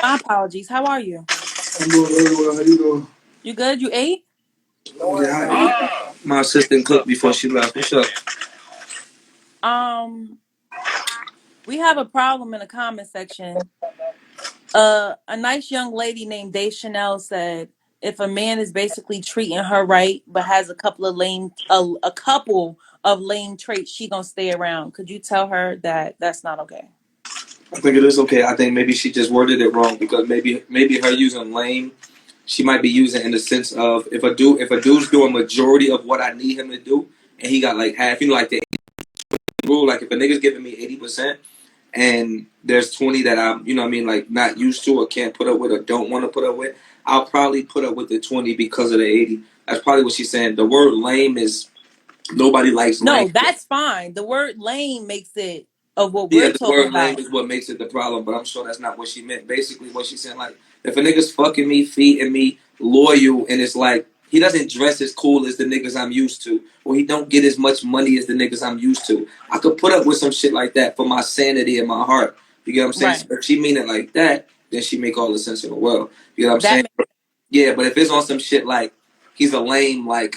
My apologies. How are you? I'm doing really well. How you doing? You good? You ate? Yeah, I ate. My assistant cooked before she left. What's up? Um, we have a problem in the comment section. A nice young lady named Day Chanel said if a man is basically treating her right but has a couple of lame traits, she gonna stay around. Could you tell her that that's not okay? I think it is okay. I think maybe she just worded it wrong because maybe her using lame, she might be using in the sense of if a dude's doing majority of what I need him to do and he got like half, like the rule, like if a nigga's giving me 80% and there's 20 that I'm, what I mean, like not used to or can't put up with or don't want to put up with, I'll probably put up with the 20 because of the 80. That's probably what she's saying. The word lame is nobody likes lame. No, that's fine. The word lame makes it of what Yeah, we're the talking word lame about. is what makes it the problem, but I'm sure that's not what she meant. Basically, what she's saying, like, if a nigga's fucking me, feeding me, loyal, and it's like, he doesn't dress as cool as the niggas I'm used to, or he don't get as much money as the niggas I'm used to, I could put up with some shit like that for my sanity and my heart. You get what I'm saying? Right. So if she mean it like that, then she make all the sense in the world. You know what I'm That saying? makes Yeah, but if it's on some shit like, he's a lame, like,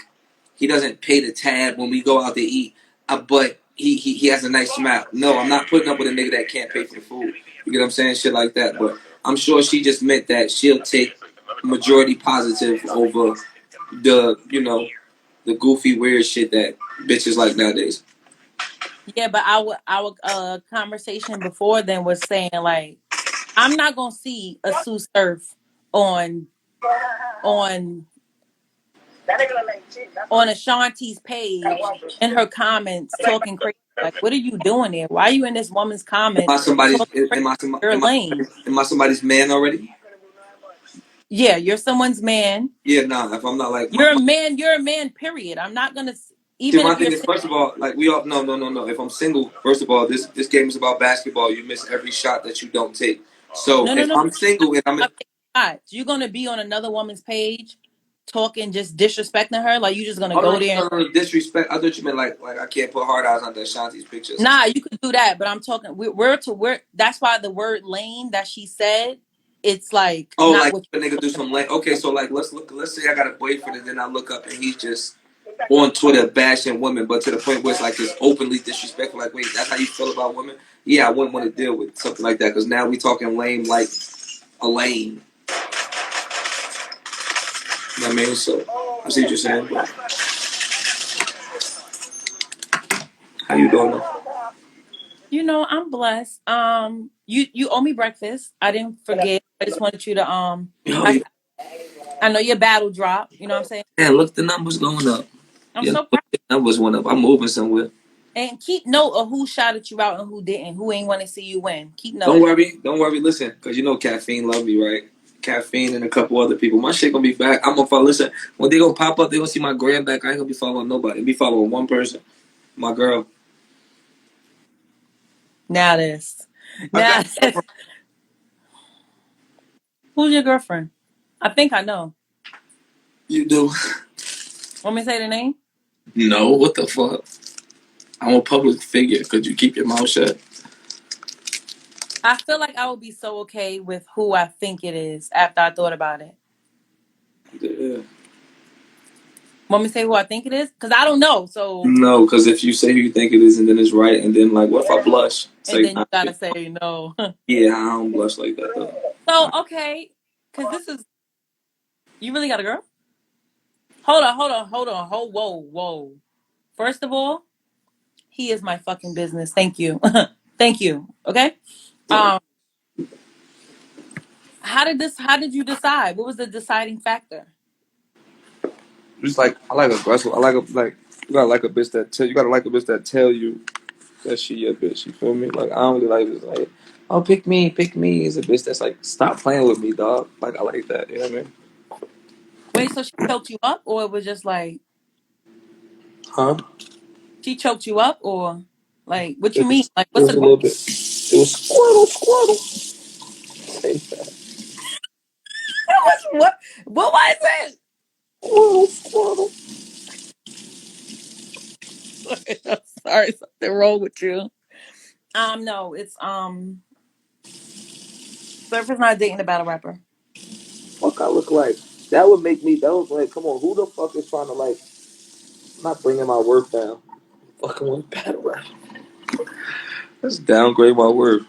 he doesn't pay the tab when we go out to eat, but he has a nice smile. No, I'm not putting up with a nigga that can't pay for the food. You get what I'm saying? Shit like that. But I'm sure she just meant that she'll take majority positive over the goofy weird shit that bitches like nowadays. yeah, but our conversation before then was saying like I'm not gonna see a Sue Surf on on on Ashanti's page in her comments talking crazy. Like, what are you doing there? Why are you in this woman's Am I comments somebody's talking crazy? You're am I lame. am I somebody's man already? Yeah, you're someone's man. Yeah, nah. If I'm not like You're a man. You're a man. Period. I'm not gonna see, even my if you're thing is, single. first of all, like we all, no, no, no, no. If I'm single, first of all, this game is about basketball. You miss every shot that you don't take. So No, no, if no, no. I'm single and I'm in, I'm not. You're gonna be on another woman's page talking, just disrespecting her. Like you just gonna oh go no, there. no, no, no, disrespect. I thought you meant like I can't put hard eyes on Shanti's picture or some Nah, shit. you could do that, but I'm talking. We're. That's why the word lame that she said, it's like Oh, not like what a you're nigga do talking some like okay, so like let's look. Let's say I got a boyfriend and then I look up and he's just on Twitter bashing women, but to the point where it's like it's openly disrespectful. Like, wait, that's how you feel about women? Yeah, I wouldn't want to deal with something like that because now we talking lame like a lame. You know what I mean? So I see what you're saying. But how you doing though? about. I'm blessed. You owe me breakfast. I didn't forget. I just wanted you to Yo, I I know your battle drop. You know what I'm saying? man, look, the numbers going up. I'm Yeah, so look, proud. the numbers went up. I'm moving somewhere. And keep note of who shouted you out and who didn't. Who ain't want to see you win. Keep Don't note. worry, don't worry. Listen, because you know Caffeine love me, right? Caffeine and a couple other people. My shit gonna be back. I'm gonna follow. Listen, when they gonna pop up, they gonna see my gram back. I ain't gonna be following nobody. Be following one person, my girl. Now this. I got Now this. Who's your girlfriend? I think I know. you do. Want me to say the name? No, what the fuck? I'm a public figure. Could you keep your mouth shut? I feel like I would be so okay with who I think it is after I thought about it. Yeah. Want me to say who I think it is? Because I don't know. So, No, because if you say who you think it is and then it's right, and then like, what if I blush? and Say, then you nah, gotta say no. yeah, I don't blush like that though. So, okay. Because this is, you really got a girl? Whoa, whoa. First of all, he is my fucking business. Thank you. Thank you. Okay. Sorry. Um, how did you decide? What was the deciding factor? Just like I like aggressive. I like a like you gotta like a bitch that tell you gotta like a bitch that tell you that she your bitch. You feel me? Like I don't really like this. Like oh pick me is a bitch that's like stop playing with me, dog. Like I like that. You know what I mean? Wait, so she choked you up, or it was just like Huh? she choked you up, or like what you It mean? was, Like it what's was the a little bit. It was squirtle. Say that. what was it? Squirtle. I'm sorry, something wrong with you. No, it's Surfer's not dating a battle rapper. Fuck, I look like that would make me. That was like, come on, who the fuck is trying to like? I'm not bringing my work down. Fucking with battle rap. Let's downgrade my work.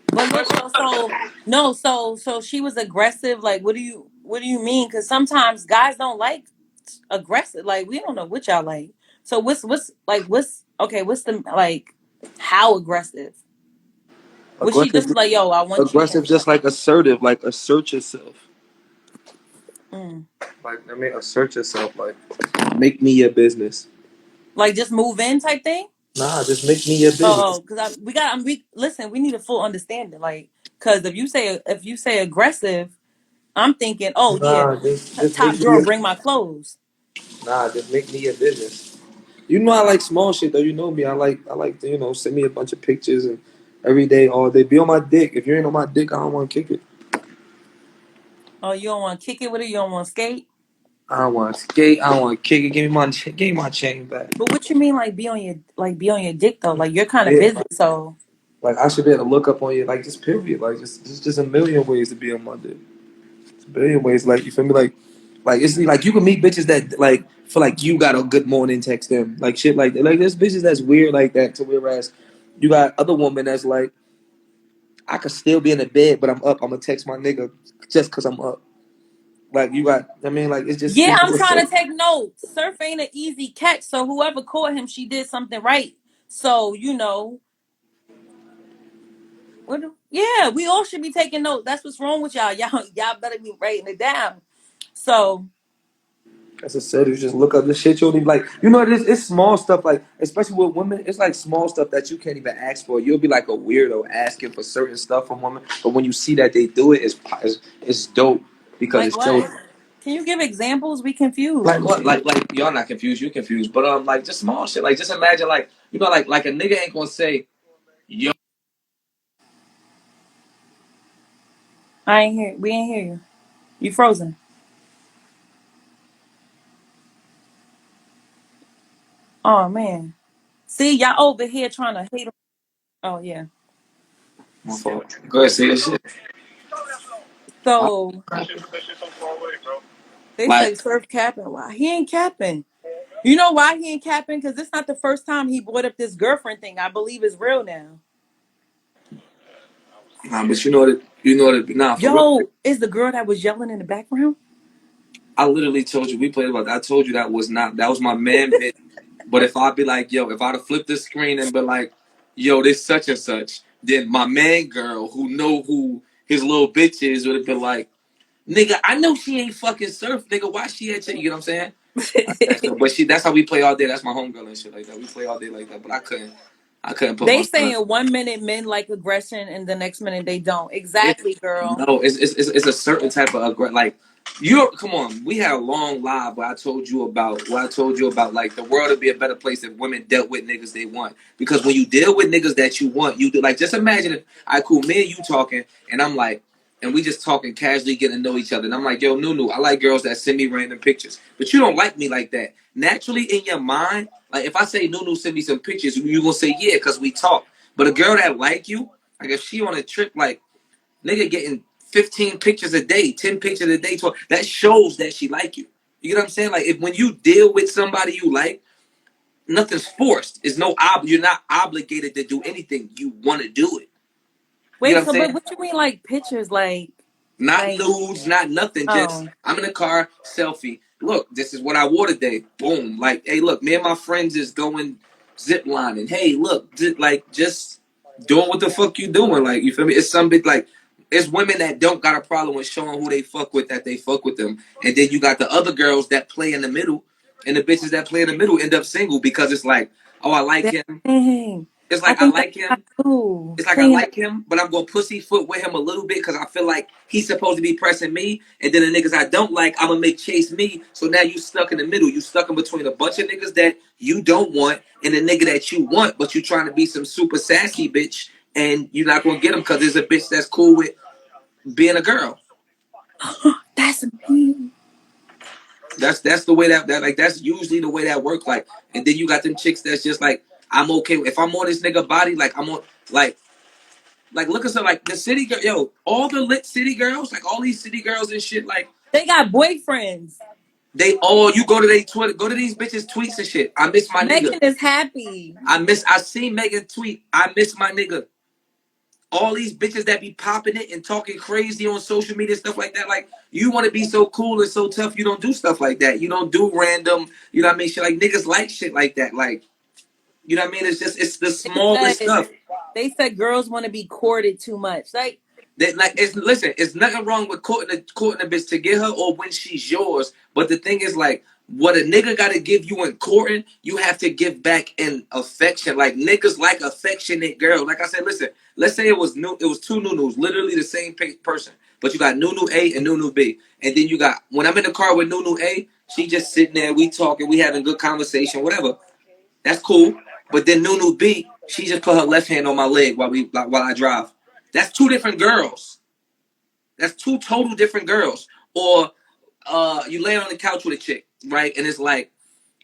But look, so no, so she was aggressive. Like, what do you mean? Because sometimes guys don't like aggressive. Like, we don't know what y'all like. So what's okay? What's the like? How aggressive? Was she Aggressive, just like, yo, I want you and aggressive, just like assertive, like assert yourself. mm. Like I mean, assert yourself. Like make me your business. Like just move in type thing? Nah, just make me your business. Oh, because we listen. We need a full understanding. Like, because if you say aggressive, I'm thinking, oh yeah, Nah, just top make me drawer, your. bring my clothes. Nah, just make me your business. You know I like small shit though. You know me. I like to, send me a bunch of pictures and every day, all day. Be on my dick. If you ain't on my dick, I don't want to kick it. Oh, you don't want to kick it with her. You don't want to skate. I don't want to skate. I don't want to kick it. Give me my chain back. But what you mean, like be on your dick though? Like you're kind of Yeah, busy, so like I should be able to look up on you, like just period. Like just a million ways to be on my dick. It's a billion ways. Like you feel me? Like it's like you can meet bitches that like feel like you got a good morning text them, like shit like that. Like there's bitches that's weird like that. To whereas you got other women that's like I could still be in the bed, but I'm up. I'm gonna text my nigga just cause I'm up. Like you got, I mean, like it's just yeah, people. I'm trying to take notes. Surf ain't an easy catch, so whoever caught him, she did something right. So yeah, we all should be taking notes. That's what's wrong with y'all. Y'all better be writing it down. So As I said, you just look up the shit you don't even like. It's small stuff like, especially with women, it's like small stuff that you can't even ask for. You'll be like a weirdo asking for certain stuff from women, but when you see that they do it, it's dope because like it shows. what? Can you give examples? We confused. Like what? Like y'all not confused. You confused, but like just small shit. Like just imagine like like a nigga ain't gonna say yo. I ain't hear. We ain't hear you. You frozen. Oh man. See, y'all over here trying to hate. Oh yeah. Go ahead, say your shit. So they Like say surf capping. Why he ain't capping? You know why he ain't capping? Because it's not the first time he brought up this girlfriend thing. I believe it's real now. nah, but you know that nah for real. Yo, is the girl that was yelling in the background? I literally told you we played about that. I told you that was my man bit. But if I'd be like, yo, if I'd have flipped the screen and be like, yo, this such and such, then my man girl who know who his little bitch is would have been like, nigga, I know she ain't fucking surf, nigga. Why she at you? You know what I'm saying? But that's how we play all day. That's my homegirl and shit like that. We play all day like that. But I couldn't put They myself. saying 1 minute men like aggression and the next minute they don't. Yeah. Exactly, girl. No, it's a certain type of like you. Come on, we had a long live where I told you about like the world would be a better place if women dealt with niggas they want. Because when you deal with niggas that you want, you do like just imagine if I cool me and you talking, and I'm like, and we just talking casually, getting to know each other, and I'm like, yo, Nunu, I like girls that send me random pictures, but you don't like me like that. Naturally, in your mind, like if I say Nunu, send me some pictures, you gonna say yeah, cause we talk. But a girl that like you, like if she on a trip, like nigga getting 15 pictures a day, 10 pictures a day, 12, that shows that she like you. You know what I'm saying? Like if when you deal with somebody you like, nothing's forced. It's no you're not obligated to do anything. You want to do it. You know Wait, what I'm so but saying? what you mean like pictures Not like nudes, not nothing. Just oh. I'm in the car, selfie. Look, this is what I wore today. Boom. Like, hey, look, me and my friends is going zip lining. Hey, look, like just doing what the fuck you doing. Like, you feel me? It's some bit like it's women that don't got a problem with showing who they fuck with that they fuck with them, and then you got the other girls that play in the middle, and the bitches that play in the middle end up single because it's like, oh, I like him. Dang. It's I like I think that's like not him. cool. It's like I Playing like him, but I'm gonna pussyfoot with him a little bit because I feel like he's supposed to be pressing me, and then the niggas I don't like, I'm gonna make chase me. So now you stuck in the middle. You stuck in between a bunch of niggas that you don't want and a nigga that you want, but you trying to be some super sassy bitch, and you're not gonna get him because there's a bitch that's cool with being a girl. that's me. That's the way that like that's usually the way that works. Like, and then you got them chicks that's just like I'm okay if I'm on this nigga body, like I'm on like Like look at some like the city girl, yo, all the lit city girls, like all these city girls and shit, like They got boyfriends. they all you go to their Twitter, go to these bitches tweets and shit. I miss my nigga. Megan is happy. I seen Megan tweet. I miss my nigga. All these bitches that be popping it and talking crazy on social media and stuff like that. Like you want to be so cool and so tough, you don't do stuff like that. You don't do random, you know what I mean? Shit like niggas like shit like that. Like you know what I mean? It's just it's the They smallest said stuff. they said girls want to be courted too much. Like That like it's listen, it's nothing wrong with courting a bitch to get her or when she's yours. But the thing is like what a nigga gotta give you in courting, you have to give back in affection. Like niggas like affectionate girls. Like I said, listen, let's say it was two Nunus, literally the same person. But you got Nunu A and Nunu B. And then you got when I'm in the car with Nunu A, she just sitting there, we talking, we having good conversation, whatever. That's cool. But then Nunu B, she just put her left hand on my leg while I drive. That's two different girls. That's two total different girls. Or you lay on the couch with a chick, right? And it's like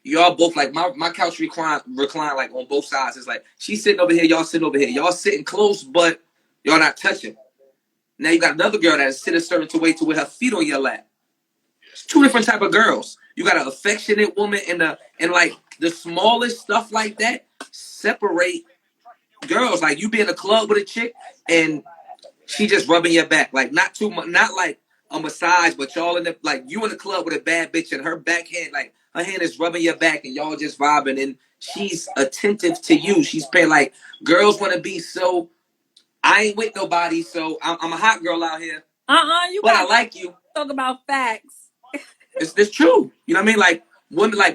y'all both like my couch recline like on both sides. It's like she's sitting over here, y'all sitting over here. Y'all sitting close, but y'all not touching. Now you got another girl that is sitting a certain way to with her feet on your lap. It's two different type of girls. You got an affectionate woman and like the smallest stuff like that separate girls. Like you be in a club with a chick and she just rubbing your back, like not too much, not like a massage, but y'all in the like you in the club with a bad bitch and her backhand, like her hand is rubbing your back and y'all just vibing and she's attentive to you. She's paying like girls want to be so. I ain't with nobody, so I'm a hot girl out here, you but I got to like you. talk about facts. It's true. You know what I mean? Like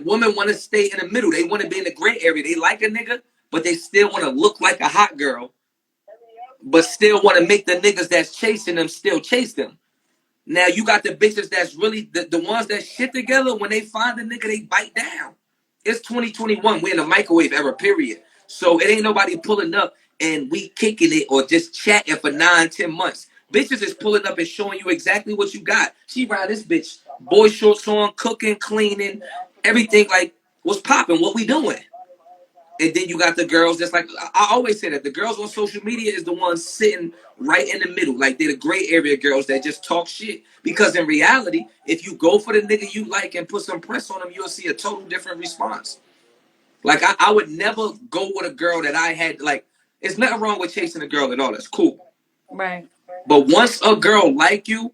women want to stay in the middle. They want to be in the gray area. They like a nigga, but they still want to look like a hot girl, but still want to make the niggas that's chasing them still chase them. Now you got the bitches that's really the ones that shit together. When they find a nigga, they bite down. It's 2021. We're in a microwave era, period. So it ain't nobody pulling up and we kicking it or just chatting for 9, 10 months. Bitches is pulling up and showing you exactly what you got. She ride this bitch, boy shorts on, cooking, cleaning, everything like what's popping, what we doing. And then you got the girls that's like I always say that the girls on social media is the ones sitting right in the middle. Like they're the gray area girls that just talk shit. Because in reality, if you go for the nigga you like and put some press on them, you'll see a total different response. Like I would never go with a girl that I had like it's nothing wrong with chasing a girl at all. That's cool. Right. But once a girl like you,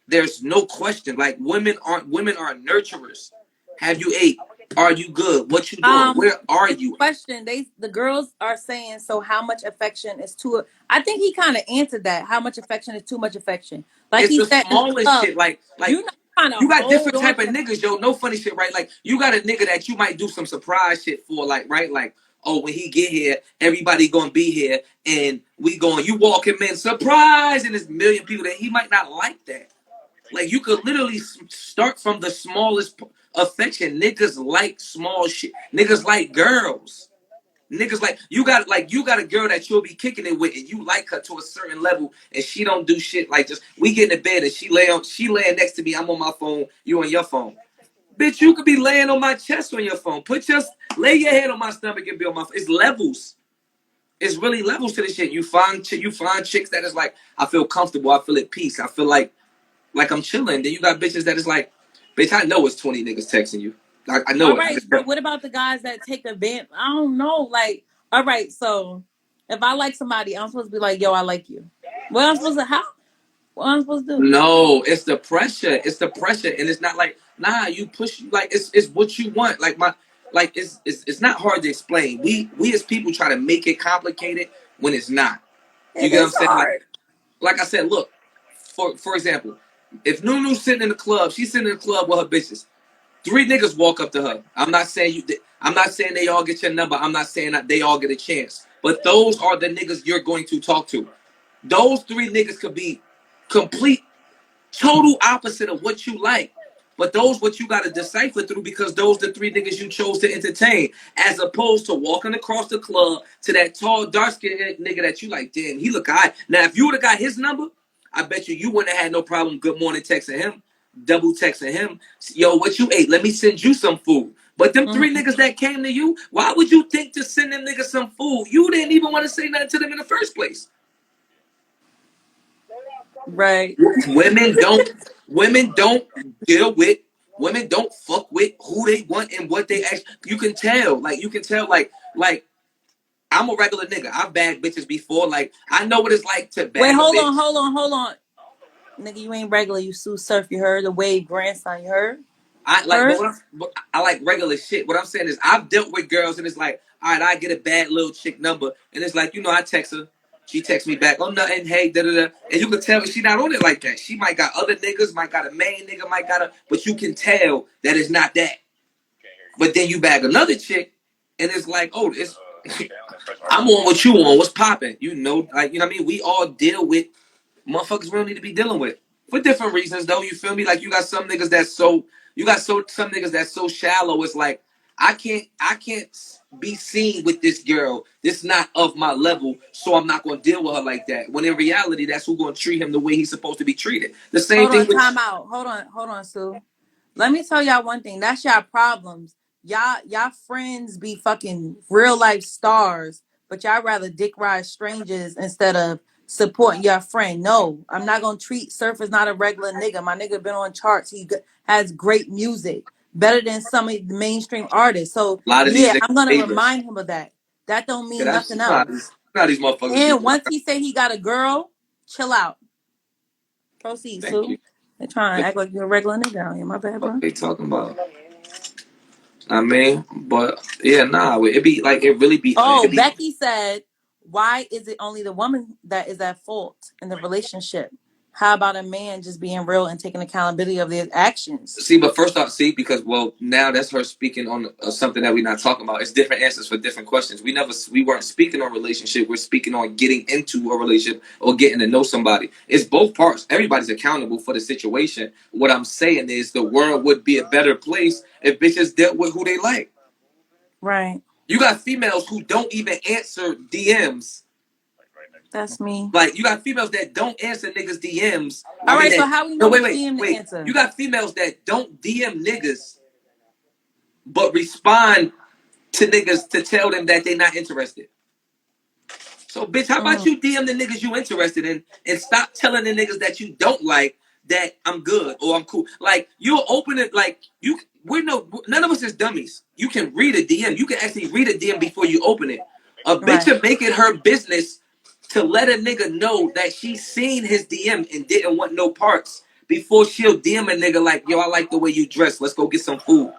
there's no question. Like women are nurturers. Have you ate? Are you good? What you doing? Um, Where are you? question. The girls are saying, so how much affection is too I think he kind of answered that. How much affection is too much affection? Like It's he the said in the smallest club, shit. Like you know kind of you got hold different on type to of niggas, yo. No funny shit, right? Like you got a nigga that you might do some surprise shit for, like right, like oh when he get here, everybody gonna be here, and we going. You walk him in, surprise, and there's a million people that he might not like that. Like you could literally start from the smallest affection. Niggas like small shit. Niggas like girls. Niggas like you got a girl that you'll be kicking it with and you like her to a certain level and she don't do shit like just we get in the bed and she laying next to me, I'm on my phone, you on your phone. Bitch, you could be laying on my chest on your phone. Lay your head on my stomach and be on my phone. It's levels. It's really levels to this shit. You find chicks that is like, I feel comfortable, I feel at peace, I feel like I'm chilling. Then you got bitches that is like, bitch, I know it's 20 niggas texting you. I know all it. right, but what about the guys that take advantage? I don't know. Like, all right, so if I like somebody, I'm supposed to be like, yo, I like you. What am I supposed to how? What am I supposed to do? No, it's the pressure. It's the pressure, and it's not like nah. You push like it's what you want. Like it's not hard to explain. We as people try to make it complicated when it's not. You It get what I'm is saying? hard. Like I said, look. For example, if Nunu's sitting in the club, she's sitting in the club with her bitches. Three niggas walk up to her. I'm not saying you. I'm not saying they all get your number. I'm not saying that they all get a chance. But those are the niggas you're going to talk to. Those three niggas could be complete total opposite of what you like. But those what you gotta decipher through because those the three niggas you chose to entertain, as opposed to walking across the club to that tall, dark skinned nigga that you like, damn, he look alright. Now if you would have got his number, I bet you wouldn't have had no problem good morning texting him, double texting him. Yo, what you ate? Let me send you some food. But them three Mhm. niggas that came to you, why would you think to send them niggas some food? You didn't even want to say nothing to them in the first place. Right. Women don't women don't deal with women don't fuck with who they want and what they actually. You can tell. Like you can tell. Like I'm a regular nigga. I've bagged bitches before. Like I know what it's like to Wait, bag a bitch. hold on. Nigga, you ain't regular. You Sue Surf. You heard the Wave grandson. You heard? I like, Heard? but I like regular shit. What I'm saying is, I've dealt with girls, and it's like, all right, I get a bad little chick number, and it's like, I text her, she texts me back, oh nothing, hey, da da da, and you can tell she not on it like that. She might got other niggas, might got a main nigga, might got a, but you can tell that it's not that. But then you bag another chick, and it's like, oh, it's I'm on what you on, what's popping, like what I mean. We all deal with motherfuckers we don't need to be dealing with for different reasons, though. You feel me? Like you got some niggas that's some niggas that's so shallow. It's like I can't be seen with this girl. This not of my level, so I'm not gonna deal with her like that. When in reality, that's who gonna treat him the way he's supposed to be treated. The same Hold thing on, with time out. Hold on, Sue. Let me tell y'all one thing. That's y'all problems. Y'all friends be fucking real life stars, but y'all rather dick ride strangers instead of supporting your friend. No, I'm not gonna treat Surf as not a regular nigga. My nigga been on charts. Has great music, better than some of the mainstream artists. So a lot of these yeah, niggas I'm gonna famous. remind him of that. That don't Yeah, mean that's nothing not else. these motherfuckers be And doing. once he say he got a girl, chill out. Proceed, Thank Sue. you. They trying to What act like you're a regular nigga out here. My bad, the fuck bro. they talking about? I mean, but yeah, nah, it be like Oh, it be. Becky said, why is it only the woman that is at fault in the relationship? How about a man just being real and taking accountability of their actions? See, but first off, because now that's her speaking on something that we're not talking about. It's different answers for different questions. We weren't speaking on relationship. We're speaking on getting into a relationship or getting to know somebody. It's both parts. Everybody's accountable for the situation. What I'm saying is the world would be a better place if bitches dealt with who they like. Right. You got females who don't even answer DMs. That's me. Like you got females that don't answer niggas DMs. All I mean, right, so how we no, know wait, which wait, DM to wait. answer? You got females that don't DM niggas but respond to niggas to tell them that they're not interested. So, bitch, how about Mm, you DM the niggas you interested in and stop telling the niggas that you don't like that I'm good or I'm cool. Like you'll open it like none of us is dummies. You can read a DM. You can actually read a DM before you open it. A bitch right. will make it her business to let a nigga know that she seen his DM and didn't want no parts before she'll DM a nigga like, yo, I like the way you dress. Let's go get some food.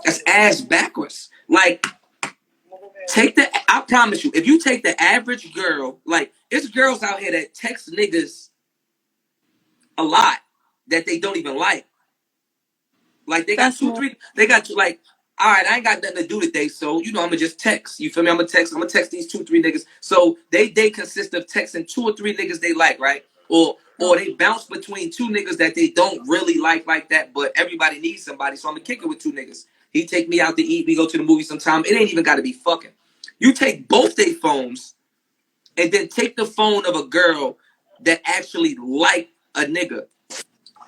That's ass backwards. Like, I promise you, if you take the average girl, like, it's girls out here that text niggas a lot that they don't even like. Like, they got That's two, me. three, they got like, all right, I ain't got nothing to do today, so, I'm gonna just text. You feel me? I'm gonna text these two, three niggas. So, they consist of texting two or three niggas they like, right? Or Mm, they bounce between two niggas that they don't really like that, but everybody needs somebody, so I'm gonna kick it with two niggas. He take me out to eat, we go to the movie sometime. It ain't even gotta be fucking. You take both their phones and then take the phone of a girl that actually like a nigga.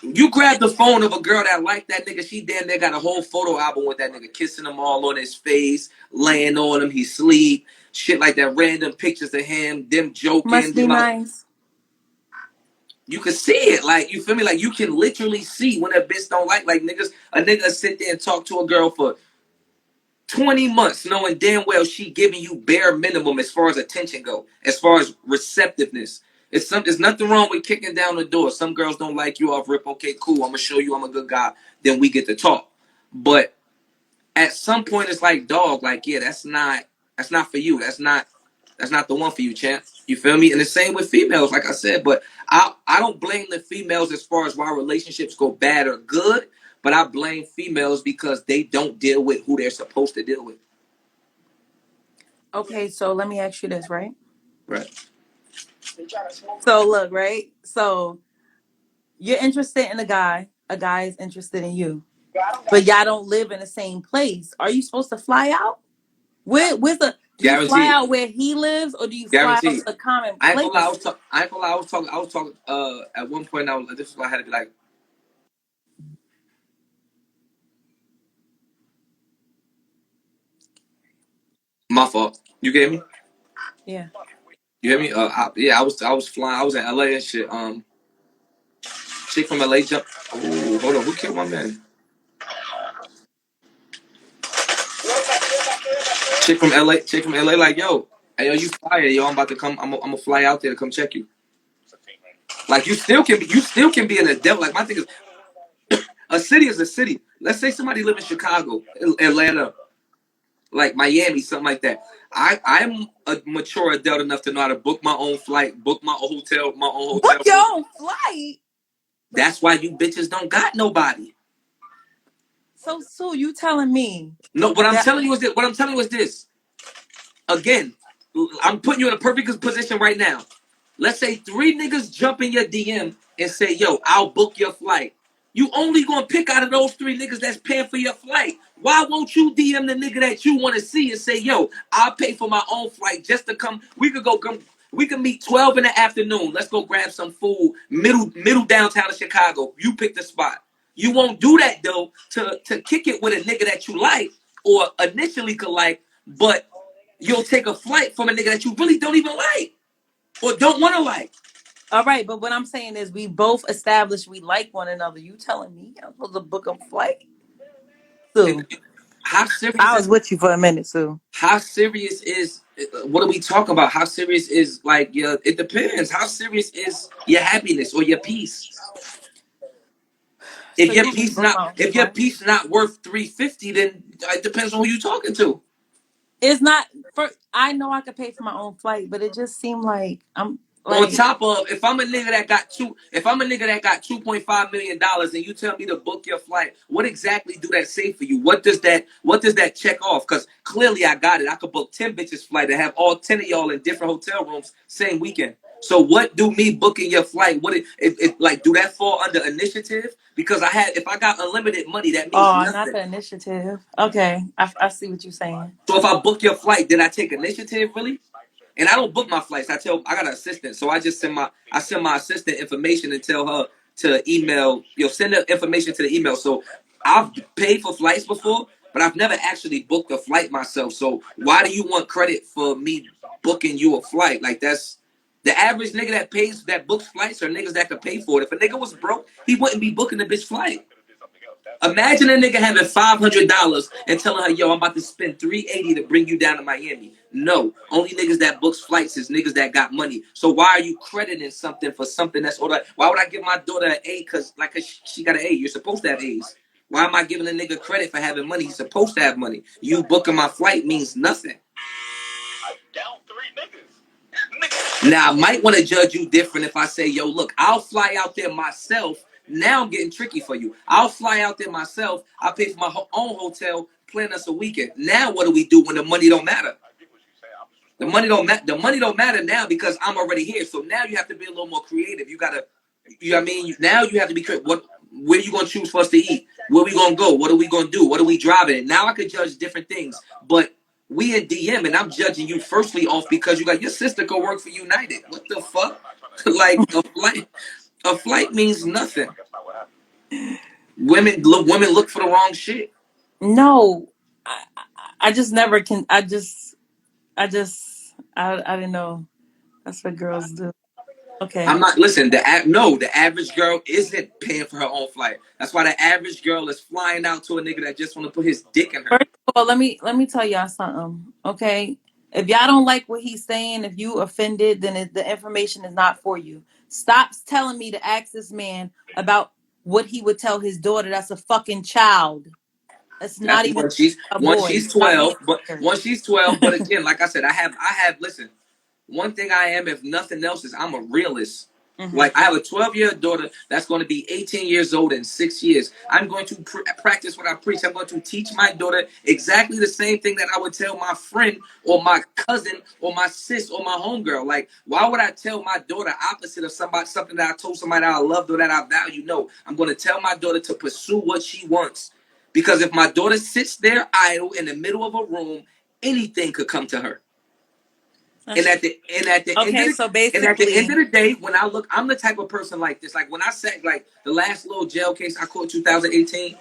You grab the phone of a girl that like that nigga, she damn near got a whole photo album with that nigga kissing him all on his face, laying on him, he sleep, shit like that, random pictures of him, them joking, must be them out. nice. You can see it, like you feel me, like you can literally see when a bitch don't like niggas. A nigga sit there and talk to a girl for 20 months knowing damn well she giving you bare minimum as far as attention go, as far as receptiveness. There's nothing wrong with kicking down the door. Some girls don't like you off rip. Okay, cool. I'm gonna show you I'm a good guy. Then we get to talk. But at some point it's like, dog, like, yeah, that's not for you. That's not the one for you, champ. You feel me? And the same with females, like I said. But I don't blame the females as far as why relationships go bad or good. But I blame females because they don't deal with who they're supposed to deal with. Okay, so let me ask you this, right? Right. So look, right? So you're interested in a guy is interested in you, but y'all don't live in the same place. Are you supposed to fly out? Do you fly Guaranteed. out where he lives, or do you fly out Guaranteed. to a common I ain't gonna lie. place? I ain't gonna lie. I was talking. At one point, I was. This is why I had to be like, my fault. You get me? Yeah. You hear me? Yeah, I was flying. I was in LA and shit. Chick from LA jump. Oh, hold on. Who killed my man? Chick from LA, like, yo, hey, yo, you fired, yo. I'm about to come. I'm gonna fly out there to come check you. Like, you still can be an adult. Like, my thing is, a city is a city. Let's say somebody live in Chicago, Atlanta, like Miami, something like that. I'm a mature adult enough to know how to book my own flight, book my own Book hotel your room. own flight. That's why you bitches don't got nobody. So Sue, you telling me No, what I'm that telling you is this. What I'm telling you is this. Again, I'm putting you in a perfect position right now. Let's say three niggas jump in your DM and say, yo, I'll book your flight. You only gonna pick out of those three niggas that's paying for your flight. Why won't you DM the nigga that you want to see and say, yo, I'll pay for my own flight just to come. We can meet 12 in the afternoon. Let's go grab some food. Middle downtown of Chicago. You pick the spot. You won't do that though to kick it with a nigga that you like or initially could like, but you'll take a flight from a nigga that you really don't even like or don't want to like. all right, but what I'm saying is we both established we like one another. You telling me I'm supposed to book a flight? And Sue. how serious I was is with you for a minute, Sue. how serious is what are we talking about? How serious is like your? It depends. How serious is your happiness or your peace? So you want me to book my own If your flight? peace not worth 350, then it depends on who you talking to. It's not for I know I could pay for my own flight, but it just seemed like I'm On like, top of, if I'm a nigga that got $2.5 million and you tell me to book your flight, what exactly do that say for you? What does that check off? Because clearly I got it. I could book 10 bitches flight and have all 10 of y'all in different hotel rooms same weekend. So what do me booking your flight? It like do that fall under initiative? Because if I got unlimited money, that means oh, not nothing. the initiative. Okay, I see what you're saying. So if I book your flight, did I take initiative really? And I don't book my flights. I got an assistant, so I send my assistant information and tell her to email. Send the information to the email. So I've paid for flights before, but I've never actually booked a flight myself. So why do you want credit for me booking you a flight? Like that's the average nigga that books flights are niggas that could pay for it. If a nigga was broke, he wouldn't be booking the bitch flight. Imagine a nigga having $500 and telling her, yo, I'm about to spend $380 to bring you down to Miami. No, only niggas that books flights is niggas that got money. So why are you crediting something for something that's order? Why would I give my daughter an A? Cause she got an A. You're supposed to have A's. Why am I giving a nigga credit for having money? He's supposed to have money. You booking my flight means nothing. Now I might want to judge you different if I say, yo, look, I'll fly out there myself. Now I'm getting tricky for you. I'll fly out there myself. I'll pay for my own hotel, plan us a weekend. Now what do we do when the money don't matter? The money don't matter now because I'm already here. So now you have to be a little more creative. You know what I mean? Now you have to be creative. Where you gonna choose for us to eat? Where we gonna go? What are we gonna do? What are we driving? Now I could judge different things, but we in DM and I'm judging you firstly off because you got your sister go work for United. What the fuck? Like a flight means nothing. Women look for the wrong shit. No, I just never can. I didn't know that's what girls do. I'm Okay. not listen. The average girl isn't paying for her own flight. That's why the average girl is flying out to a nigga that just want to put his dick in her. First of all, let me tell y'all something. Okay, if y'all don't like what he's saying, if you offended, then the information is not for you. Stop telling me to ask this man about what he would tell his daughter. That's a fucking child. That's not That's even a once boy. she's Stop being 12. But weird. once she's 12. But again, like I said, I have. Listen, one thing I am, if nothing else, is I'm a realist. Mm-hmm. Like I have a 12-year daughter that's going to be 18 years old in 6 years. I'm going to practice what I preach. I'm going to teach my daughter exactly the same thing that I would tell my friend or my cousin or my sis or my homegirl. Like, why would I tell my daughter opposite of something that I told somebody that I loved or that I value? No, I'm going to tell my daughter to pursue what she wants. Because if my daughter sits there idle in the middle of a room, anything could come to her. And That's at the and at the end of okay. the So and at the end basically, of the day, when I look, I'm the type of person like this. Like when I said, like the last little jail case I caught 2018, it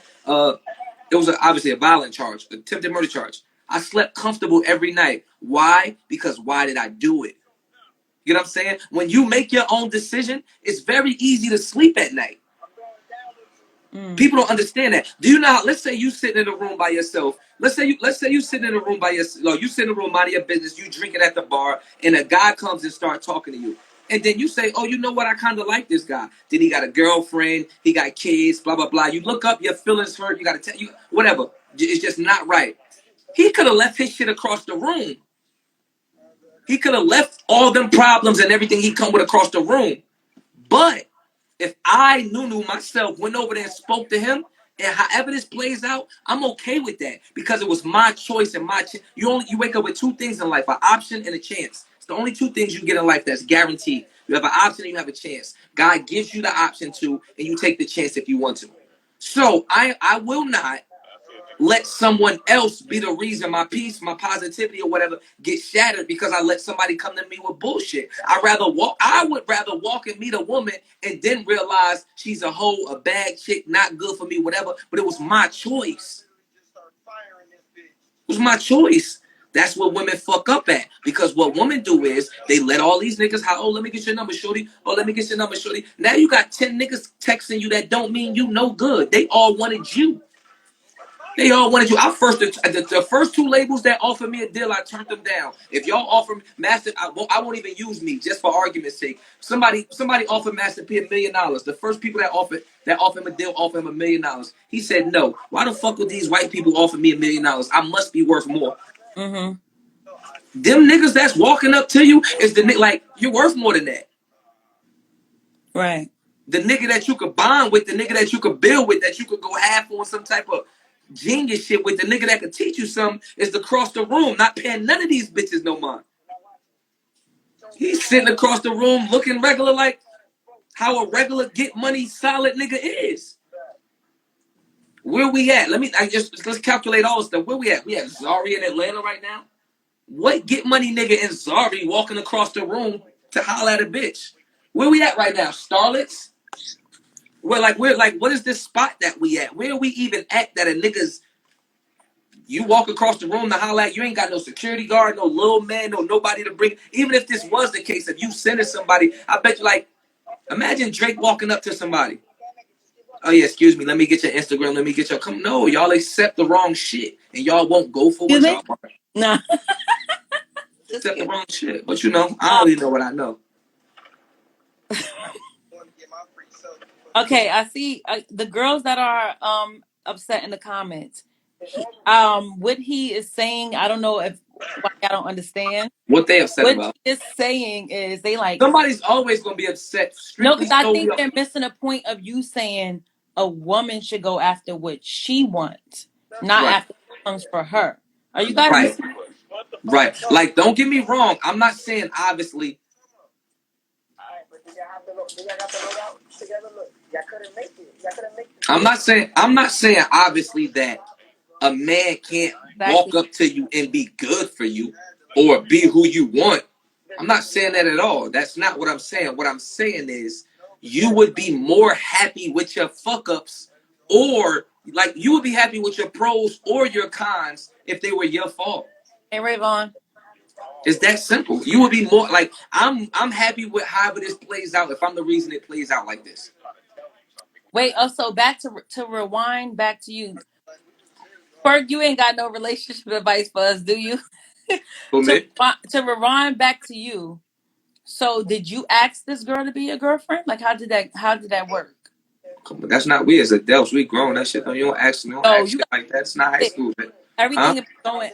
was obviously a violent charge, attempted murder charge. I slept comfortable every night. Why? Because why did I do it? You know what I'm saying? When you make your own decision, it's very easy to sleep at night. People don't understand that. Do you know how, let's say you sitting in a room by yourself. Let's say you sitting in a room by yourself. No, you sit in a room minding your business, you drinking at the bar, and a guy comes and start talking to you. And then you say, oh, you know what? I kind of like this guy. Then he got a girlfriend, he got kids, blah, blah, blah. You look up, your feelings hurt, you got to tell you, whatever. It's just not right. He could have left his shit across the room. He could have left all them problems and everything he come with across the room. But if I, NUNU, myself, went over there and spoke to him, and however this plays out, I'm okay with that because it was my choice and my you wake up with two things in life: an option and a chance. It's the only two things you get in life that's guaranteed. You have an option and you have a chance. God gives you the option to, and you take the chance if you want to. So I will not let someone else be the reason my peace, my positivity, or whatever gets shattered because I let somebody come to me with bullshit. I would rather walk and meet a woman and then realize she's a hoe, a bad chick, not good for me, whatever. But it was my choice. It was my choice. That's what women fuck up at. Because what women do is they let all these niggas, oh, let me get your number, shorty. Oh, let me get your number, shorty. Now you got 10 niggas texting you that don't mean you no good. They all wanted you. They all wanted you. The first two labels that offered me a deal, I turned them down. If y'all offer Master, I won't even use me just for argument's sake. Somebody offered Master P $1 million. The first people that offered him a deal offered him $1 million. He said no. Why the fuck would these white people offer me $1 million? I must be worth more. Mm-hmm. Them niggas that's walking up to you is the like you're worth more than that. Right. The nigga that you could bond with, the nigga that you could build with, that you could go half on some type of genius shit with, the nigga that could teach you something is across the room, not paying none of these bitches no mind. He's sitting across the room looking regular like how a regular get money solid nigga is. Where we at? Let's calculate all this stuff. Where we at? We at Zari in Atlanta right now. What get money nigga in Zari walking across the room to holler at a bitch? Where we at right now? Starlets? What is this spot that we at? Where are we even at that a nigga's you walk across the room to holler at, you ain't got no security guard, no little man, no nobody to bring. Even if this was the case, if you sending somebody, I bet you imagine Drake walking up to somebody. Oh yeah, excuse me, let me get your Instagram, let me get your come. No, y'all accept the wrong shit. And y'all won't go for what Excuse me? y'all want. Nah. Accept the wrong shit. But I only know what I know. Okay, I see the girls that are upset in the comments. What he is saying, I don't know if why I don't understand. What they upset What about. he is saying is they like Somebody's always gonna be upset no, strictly because I solely think up. they're missing a point of you saying a woman should go after what she wants, not Right. after what comes for her. Are you guys Right. missing? Right. Like, don't get me wrong. I'm not saying obviously. I'm not saying obviously that a man can't walk Exactly. up to you and be good for you or be who you want. I'm not saying that at all. That's not what I'm saying. What I'm saying is you would be more happy with your fuck ups or like you would be happy with your pros or your cons if they were your fault. Hey Rayvon. It's that simple. You would be more like I'm happy with however this plays out if I'm the reason it plays out like this. Wait, also back to rewind back to you. Ferg, you ain't got no relationship advice for us, do you? For me, To rewind back to you. So did you ask this girl to be your girlfriend? Like how did that work? come on, that's not we as adults. We grown. That shit. You don't So ask you shit got like that. It's not high school, man. Huh?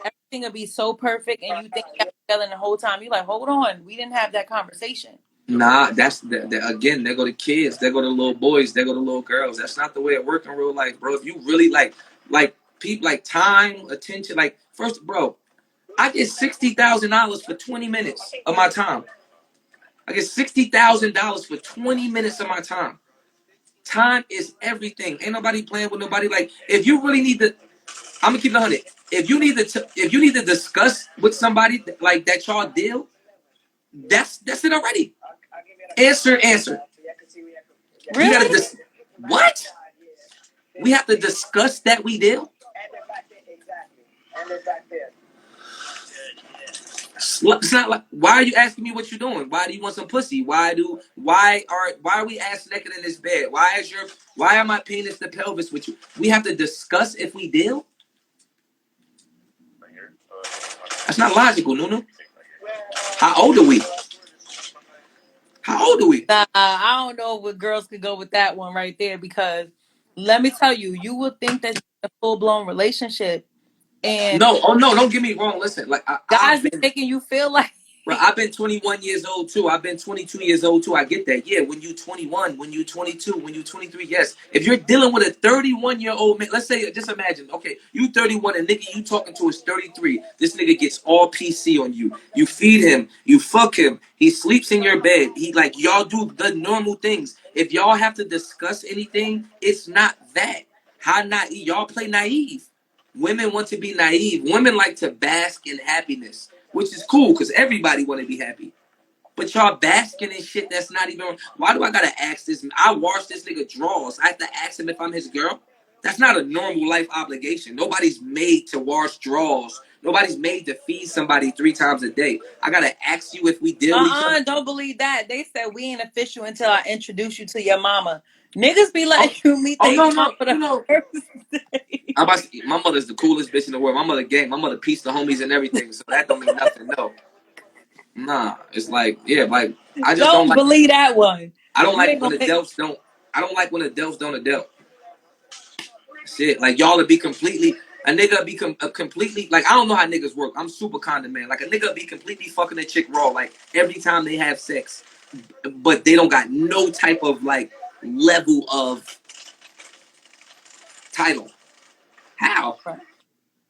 everything will be so perfect and you think you got together the whole time. You're like, hold on, we didn't have that conversation. Nah, that's again. There go the kids. There go the little boys. There go the little girls. That's not the way it works in real life, bro. If you really like people, like time, attention, like first, bro, I get $60,000 for 20 minutes of my time. I get $60,000 for 20 minutes of my time. Time is everything. Ain't nobody playing with nobody. Like, if you really need to, I'm gonna keep it 100. If you need to discuss with somebody like that y'all deal, that's it already. Answer. We gotta Really? what? We have to discuss that we deal. It's not like, why are you asking me what you're doing? Why do you want some pussy? Why are we ass naked in this bed? Why am I penis the pelvis with you? We have to discuss if we deal. That's not logical, Nunu. How old are we? How old are we? Nah, I don't know what girls could go with that one right there because let me tell you, you would think that you're in a full blown relationship and No, oh no, don't get me wrong. Listen, like guys I've be been making you feel like Bro, I've been 21 years old too. I've been 22 years old too. I get that. Yeah, when you 21, when you 22, when you 23, yes. If you're dealing with a 31-year-old man, let's say, just imagine, okay, you 31 and nigga you talking to is 33. This nigga gets all PC on you. You feed him, you fuck him, he sleeps in your bed. He like y'all do the normal things. If y'all have to discuss anything, it's not that. How naive y'all play naive. Women want to be naive. Women like to bask in happiness, which is cool because everybody want to be happy. But y'all basking in shit that's not even. Why do I gotta ask this? I wash this nigga drawers. I have to ask him if I'm his girl. That's not a normal life obligation. Nobody's made to wash drawers. Nobody's made to feed somebody 3 times a day. I gotta ask you if we deal with each other. don't believe that. They said we ain't official until I introduce you to your mama. Niggas be letting Oh, you meet oh their no, mama no, the first day. I'm about to, my mother's the coolest bitch in the world. My mother gang. My mother pieced the homies and everything. So that don't mean nothing. No, nah. It's like yeah, like I just don't Don't like. believe that one. I don't You like ain't when gonna make adults don't. I don't like when adults don't adult. Shit, like y'all would be completely. A nigga be completely like I don't know how niggas work. I'm super condom man. Like a nigga be completely fucking a chick raw like every time they have sex, but they don't got no type of like level of title. How? right,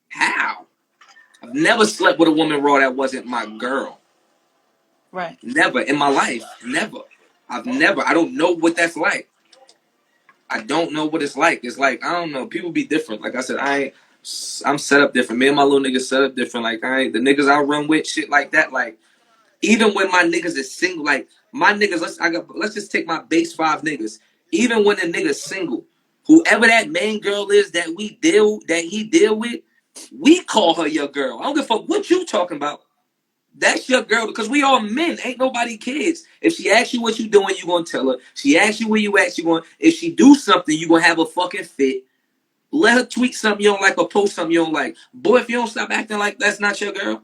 How? I've never slept with a woman raw that wasn't my girl. right. Never in my life. Never. I've never. I don't know what that's like. I don't know what it's like. It's like I don't know. People be different. Like I said, I'm set up different. Me and my little niggas set up different. Like the niggas I run with, shit like that. Like even when my niggas is single, like my niggas. Let's just take my base 5 niggas. Even when the nigga's single, whoever that main girl is that he deal with, we call her your girl. I don't give a fuck what you talking about. That's your girl because we all men. Ain't nobody kids. If she asks you what you doing, you gonna tell her. She asks you where you at, you going. If she do something, you gonna have a fucking fit. Let her tweet something you don't like or post something you don't like. Boy, if you don't stop acting like that's not your girl,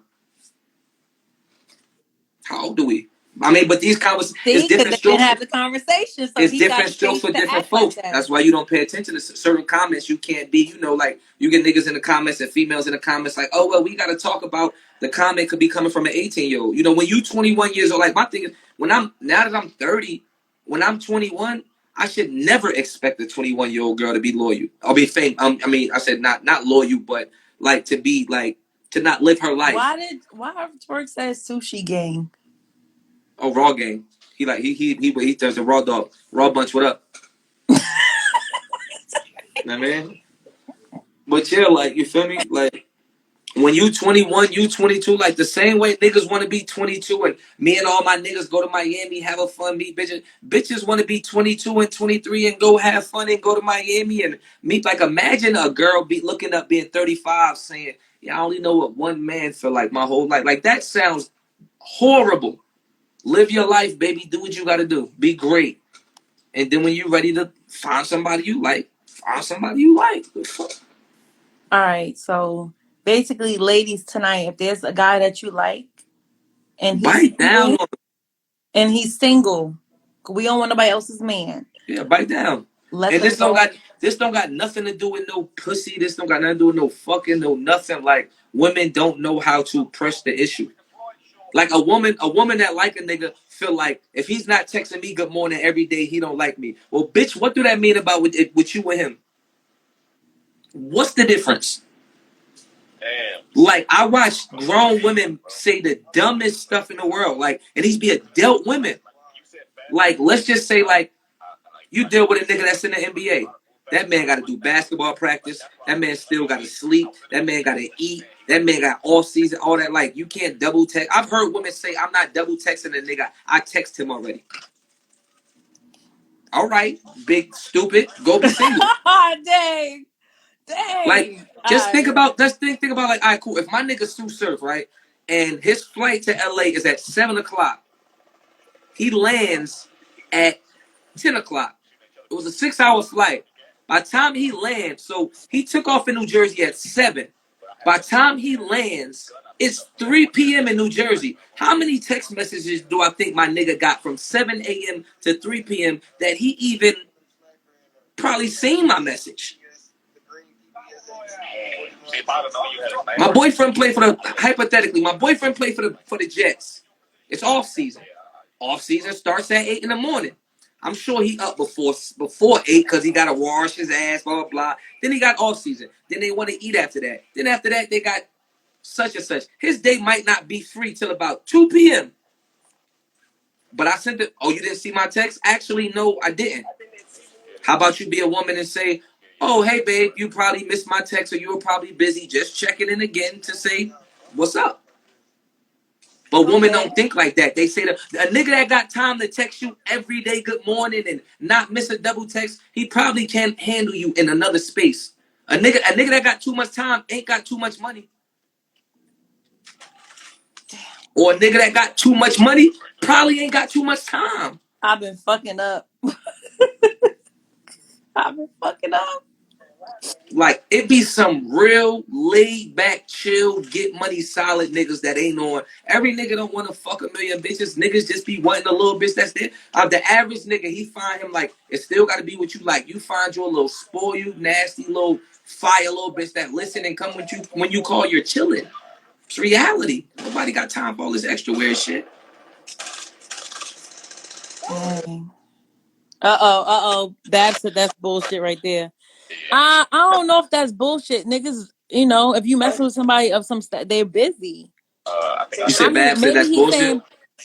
how old do we? I mean, but these conversations, it's See, because different they didn't strokes. have the conversation, so It's he got different strokes space for to different act like folks. that. That's why you don't pay attention to certain comments. You can't be, like, you get niggas in the comments and females in the comments like, oh, well, we got to talk about the comment could be coming from an 18-year-old. When you 21 years old, like my thing is, now that I'm 30, when I'm 21, I should never expect a 21-year-old girl to be loyal. I'll be fame. I mean, I said not loyal, but like to be like to not live her life. Why Twerk says sushi gang? Oh, raw game. He like he does a raw dog, raw bunch. What up? Know what I mean? But yeah, like you feel me? Like when you 21, you 22, like the same way niggas want to be 22 and me and all my niggas go to Miami, have a fun, meet bitches. Bitches want to be 22 and 23 and go have fun and go to Miami and meet. Like imagine a girl be looking up being 35 saying, yeah, I only know what one man feel like my whole life. Like that sounds horrible. Live your life, baby. Do what you got to do. Be great. And then when you're ready to find somebody you like, find somebody you like. All right, so basically, ladies, tonight, if there's a guy that you like and Bite down on he's single, we don't want nobody else's man. Yeah, bite down. Let And them go. this don't got nothing to do with no pussy. This don't got nothing to do with no fucking no nothing. Like women don't know how to press the issue. Like a woman that like a nigga feel like if he's not texting me good morning every day, he don't like me. Well, bitch, what do that mean about with you and him? What's the difference? Damn. Like I watch grown women say the dumbest stuff in the world. Like, and these be adult women. Like, let's just say like you deal with a nigga that's in the NBA. That man got to do basketball practice. That man still got to sleep. That man got to eat. That man got off season, all that. Like, you can't double text. I've heard women say, I'm not double texting a nigga. I text him already. All right, big stupid. Go be single. Dang. Like, Dang. All just think right. about, think about like, all right, cool. If my nigga Sue Surf, right? and his flight to LA is at 7 o'clock. He lands at 10 o'clock. It was a 6-hour flight. By the time he lands, so he took off in New Jersey at 7. By the time he lands, it's 3 p.m. in New Jersey. How many text messages do I think my nigga got from 7 a.m. to 3 p.m. that he even probably seen my message? My boyfriend played for the, hypothetically, my boyfriend played for the Jets. It's off season. Off season starts at 8 in the morning. I'm sure he up before 8 because he got to wash his ass, blah, blah, blah. Then he got off season. Then they want to eat after that. Then after that, they got such and such. His day might not be free till about 2 p.m. But I sent it. Oh, you didn't see my text? Actually, no, I didn't. How about you be a woman and say, oh, hey, babe, you probably missed my text or you were probably busy. Just checking in again to say, what's up? But women don't think like that. They say that a nigga that got time to text you every day, good morning, and not miss a double text, he probably can't handle you in another space. A nigga that got too much time ain't got too much money. Or a nigga that got too much money probably ain't got too much time. I've been fucking up. I've been fucking up. Like, it be some real laid back, chill, get money solid niggas that ain't on. Every nigga don't want to fuck a million bitches. Niggas just be wanting a little bitch that's there. The average nigga, he find him like, it still got to be what you like. You find your little spoiled, nasty, little fire little bitch that listen and come with you when you call you're chilling. It's reality. Nobody got time for all this extra weird shit. Dang. Uh-oh. Babs said that's bullshit right there. I don't know if that's bullshit. Niggas, you know, if you mess with somebody of some they're busy. You I said mean, Bab said maybe that's he's bullshit?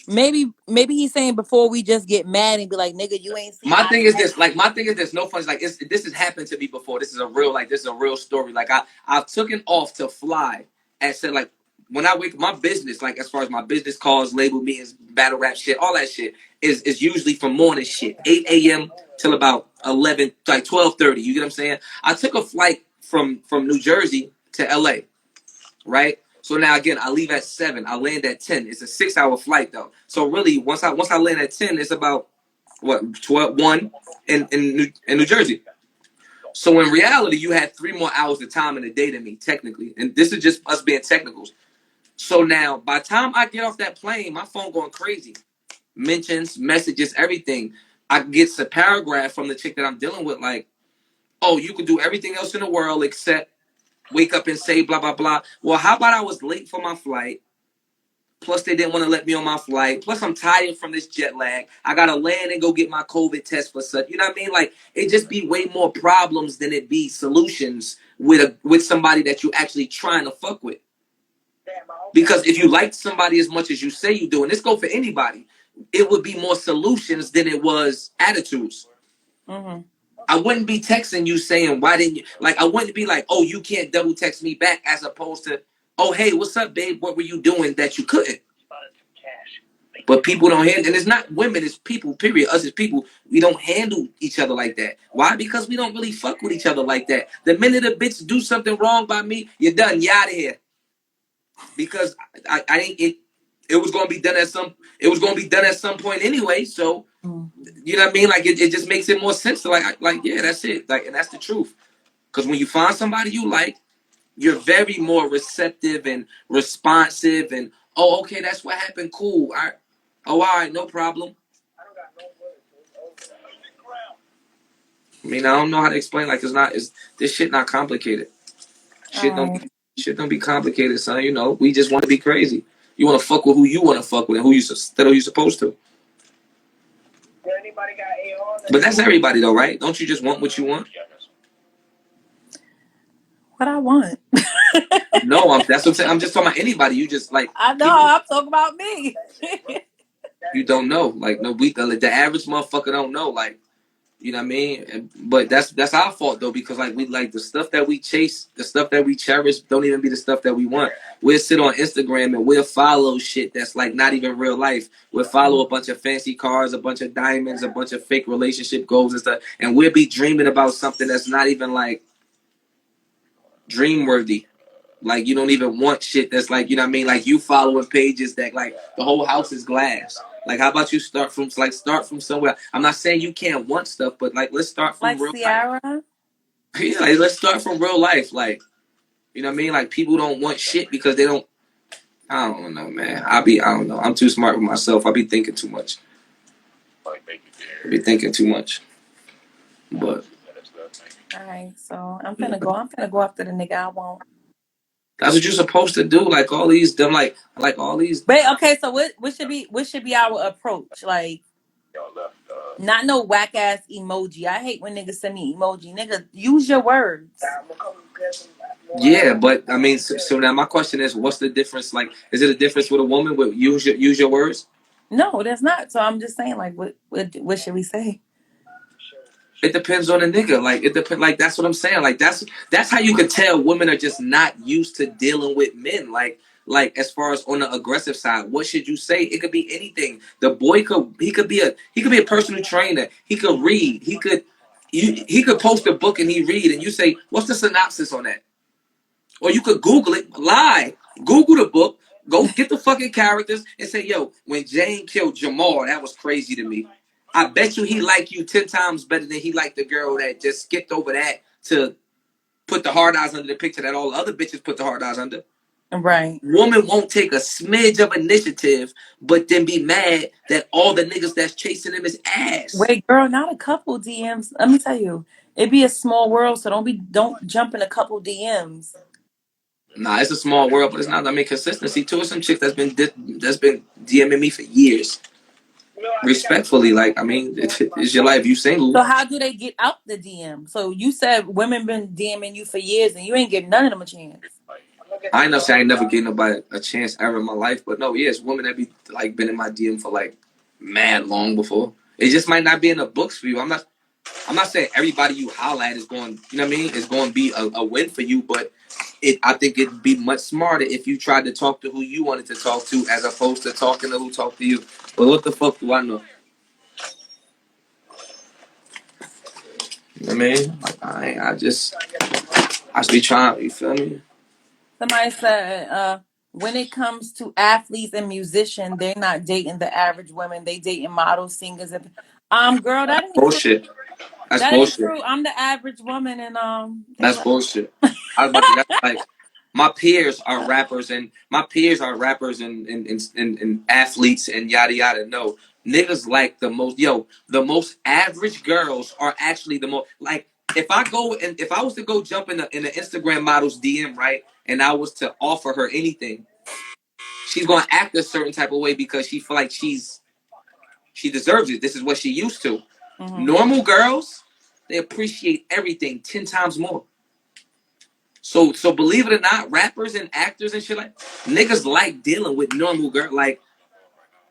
saying maybe he's saying before we just get mad and be like, nigga, you ain't see My my thing is text. this, no fun. Like, this has happened to me before. This is a real story. Like, I've taken off to fly and said, like, when I wake my business, like, as far as my business calls, label meetings, battle rap shit, all that shit is usually from morning shit, 8 a.m. till about 11, like 12:30. You get what I'm saying? I took a flight from New Jersey to LA, right? So now again, I leave at 7. I land at 10. It's a 6-hour flight though. So really, once I land at 10, it's about what 1 in New Jersey. So in reality, you had 3 more hours of time in the day than me, technically. And this is just us being technicals. So now, by the time I get off that plane, my phone going crazy. Mentions, messages, everything. I get a paragraph from the chick that I'm dealing with, like, oh, you can do everything else in the world except wake up and say blah, blah, blah. Well, how about I was late for my flight? Plus, they didn't want to let me on my flight. Plus, I'm tired from this jet lag. I got to land and go get my COVID test for such. You know what I mean? Like, it just be way more problems than it be solutions with somebody that you actually trying to fuck with. Because if you like somebody as much as you say you do, and this go for anybody, it would be more solutions than it was attitudes. Mm-hmm. I wouldn't be texting you saying, why didn't you? Like, I wouldn't be like, oh, you can't double text me back, as opposed to, oh, hey, what's up, babe? What were you doing that you couldn't? But people don't handle, and it's not women, it's people, period. Us as people, we don't handle each other like that. Why? Because we don't really fuck with each other like that. The minute a bitch do something wrong by me, you're done. You out of here. Because I ain't it. It was gonna be done at some. It was gonna be done at some point anyway. So you know what I mean? Like, it just makes it more sense to like yeah, that's it. Like, and that's the truth. Because when you find somebody you like, you're very more receptive and responsive, and oh, okay, that's what happened. Cool. All right, no problem. I mean, I don't know how to explain. Like, it's this shit not complicated. Shit All don't right. shit don't be complicated, son. You know, we just want to be crazy. You want to fuck with who you want to fuck with and who you supposed to. But that's everybody though, right? Don't you just want what you want? What I want. No, that's what I'm saying. I'm just talking about anybody. You just like I know. people. I'm talking about me. You don't know. Like, no, the average motherfucker don't know. Like, you know what I mean? But that's our fault though, because like we like the stuff that we chase, the stuff that we cherish, don't even be the stuff that we want. We'll sit on Instagram and we'll follow shit that's like not even real life. We'll follow a bunch of fancy cars, a bunch of diamonds, a bunch of fake relationship goals and stuff, and we'll be dreaming about something that's not even like dream worthy. Like you don't even want shit that's like, you know what I mean? Like you following pages that like the whole house is glass. Like how about you start from somewhere? I'm not saying you can't want stuff, but like let's start from Like real life. Ciara. Yeah, like, let's start from real life. Like, you know what I mean? Like people don't want shit because they don't. I don't know, man. I don't know. I'm too smart with myself. I be thinking too much. I be thinking too much. But All right, so yeah. I'm finna go after the nigga I want. That's what you're supposed to do. Like all these them like all these. But okay, so what should be our approach? Like, not no whack ass emoji. I hate when niggas send me emoji. Nigga, use your words. Yeah, but I mean, so now my question is, what's the difference? Like, is it a difference with a woman with use your words? No, that's not. So I'm just saying, like, what should we say? It depends on the nigga. Like it depends. Like that's what I'm saying. Like that's how you could tell women are just not used to dealing with men. Like as far as on the aggressive side, what should you say? It could be anything. The boy he could be a personal trainer. He could read. He could post a book and he read and you say, what's the synopsis on that? Or you could Google it. Lie. Google the book. Go get the fucking characters and say, yo, when Jane killed Jamal, that was crazy to me. I bet you he liked you 10 times better than he liked the girl that just skipped over that to put the hard eyes under the picture that all the other bitches put the hard eyes under. Right. Woman won't take a smidge of initiative, but then be mad that all the niggas that's chasing him is ass. Wait, girl, not a couple DMs. Let me tell you, it be a small world, so don't jump in a couple DMs. Nah, it's a small world, but it's not. I mean, consistency too. Some chick that's been DMing me for years. Respectfully, like I mean, it's your life. You single. So how do they get out the DM? So you said women been DMing you for years and you ain't giving none of them a chance. I ain't not saying I ain't never gave nobody a chance ever in my life, but no, yeah, it's women that be like been in my DM for like mad long before. It just might not be in the books for you. I'm not saying everybody you holla at is going, you know what I mean, is going to be a win for you, but I think it'd be much smarter if you tried to talk to who you wanted to talk to as opposed to talking to who talked to you. But what the fuck do I know? You know what I mean? Like, I just be trying, you feel me? Somebody said, when it comes to athletes and musicians, they're not dating the average women. They dating models, singers, and girl, that ain't true. Bullshit. That's That ain't bullshit. true. I'm the average woman, and they That's like. bullshit. I was about to, that's like my peers are rappers and athletes and yada yada. No, niggas like the most average girls are actually the most like if I was to go jump in the Instagram model's DM, right, and I was to offer her anything, she's gonna act a certain type of way because she feel like she deserves it. This is what she used to. Mm-hmm. Normal girls, they appreciate everything 10 times more. So believe it or not, rappers and actors and shit like niggas like dealing with normal girl. Like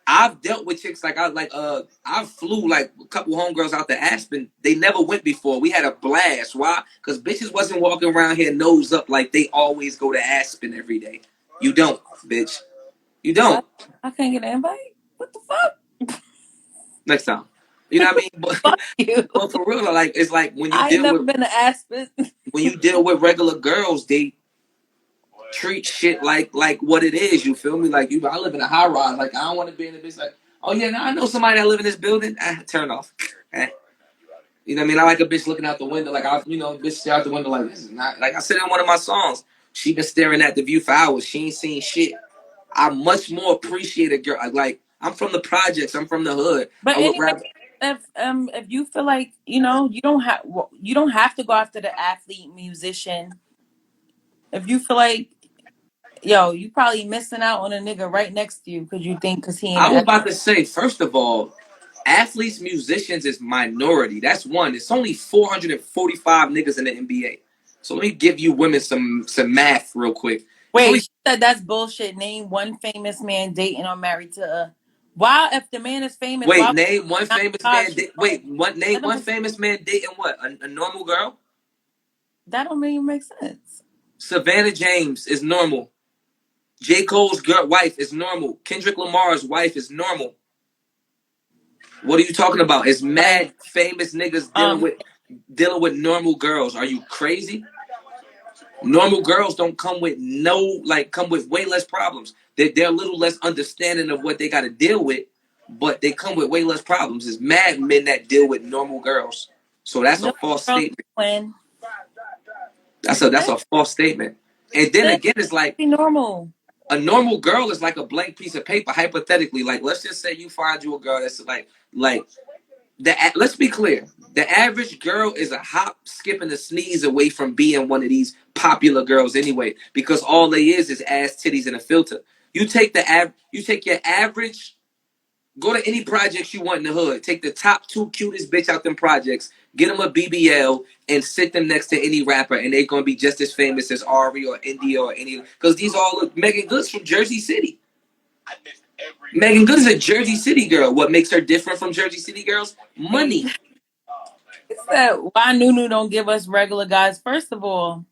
I've dealt with chicks like I flew like a couple homegirls out to Aspen. They never went before. We had a blast. Why? Because bitches wasn't walking around here nose up like they always go to Aspen every day. You don't, bitch. You What? don't. I can't get an invite. What the fuck? Next time. You know what I mean? Fuck you. But for real, like it's like I ain't never been to Aspen. when you deal with regular girls, they treat shit like what it is. You feel me? Like I live in a high rise. Like I don't want to be in a bitch. Like, oh yeah, now I know somebody that live in this building. Turn off. You know what I mean? I like a bitch looking out the window. Like bitch stare out the window. Like this is not. Like I said in one of my songs, she been staring at the view for hours. She ain't seen shit. I much more appreciate a girl. Like I'm from the projects. I'm from the hood. But I would anyway, rather. if you feel like you don't have to go after the athlete musician. If you feel like you probably missing out on a nigga right next to you because he ain't I was an about to say, first of all, athletes, musicians is minority. That's one. It's only 445 niggas in the NBA. So let me give you women some math real quick. It's Wait, only she said that's bullshit. Name one famous man dating or married to a. Why, if the man is famous, why wait. would Name one not famous charge man. you? Wait, what? Name That one don't famous man dating what? A normal girl? that don't even make sense. Savannah James is normal. J. Cole's wife is normal. Kendrick Lamar's wife is normal. What are you talking about? It's Like mad famous niggas um dealing with normal girls. Are you crazy? Normal girls don't come with come with way less problems. They're a little less understanding of what they got to deal with, but they come with way less problems. It's mad men that deal with normal girls. So that's a No false girls statement. win. That's a false statement. And then They again, it's like be normal. a normal girl is like a blank piece of paper. Hypothetically, like let's just say you find you a girl that's like let's be clear. The average girl is a hop, skip, and a sneeze away from being one of these popular girls anyway, because all they is ass, titties, and a filter. You take your average. Go to any projects you want in the hood. Take the top two cutest bitch out them projects. Get them a BBL and sit them next to any rapper, and they're gonna be just as famous as Ari or India or any. Because these all look. Megan Good's from Jersey City. Megan Good is a Jersey City girl. What makes her different from Jersey City girls? He Money. said, "Why NUNU don't give us regular guys?" First of all,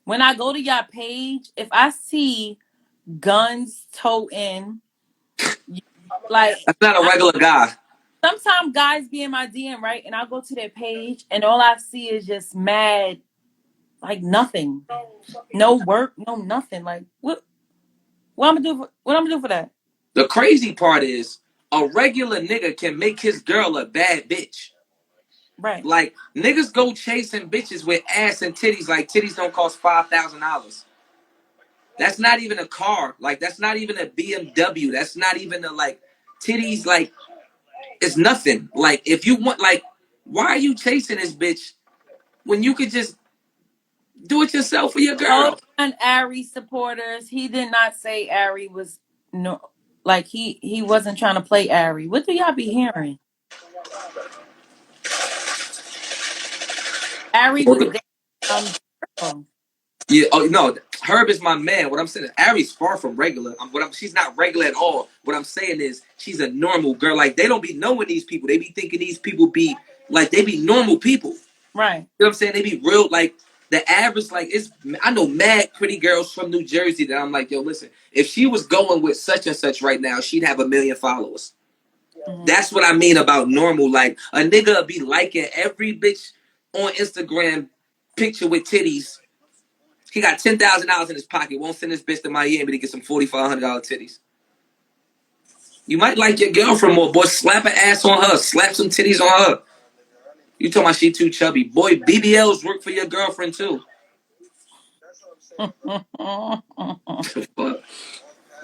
when I go to y'all page, if I see guns toting, like That's not a I, regular guy. sometimes guys be in my DM, right, and I go to their page, and all I see is just mad, like nothing, no work, no nothing. Like what I'm gonna do? What I'm gonna do for that? The crazy part is a regular nigga can make his girl a bad bitch. Right. Like niggas go chasing bitches with ass and titties. Like titties don't cost $5,000. That's not even a car. Like that's not even a BMW. That's not even a like titties. Like it's nothing. Like if you want, like, why are you chasing this bitch when you could just do it yourself for your Hold girl? on, Ari supporters. He did not say Ari was no, like he wasn't trying to play Ari. What do y'all be hearing? Ari was dating girl. Yeah. Oh no, Herb is my man. What I'm saying is Ari's far from regular. She's not regular at all. What I'm saying is she's a normal girl. Like they don't be knowing these people. They be thinking these people be like they be normal people. Right. You know what I'm saying? They be real, like the average, like it's. I know mad pretty girls from New Jersey that I'm like, yo, listen, if she was going with such and such right now, she'd have 1 million followers. Mm-hmm. That's what I mean about normal. Like a nigga be liking every bitch on Instagram picture with titties. He got $10,000 in his pocket. Won't send this bitch to Miami to get some $4,500 titties. You might like your girlfriend more, boy. Slap an ass on her. Slap some titties on her. You talking about she too chubby, boy? BBLs work for your girlfriend too. Fuck.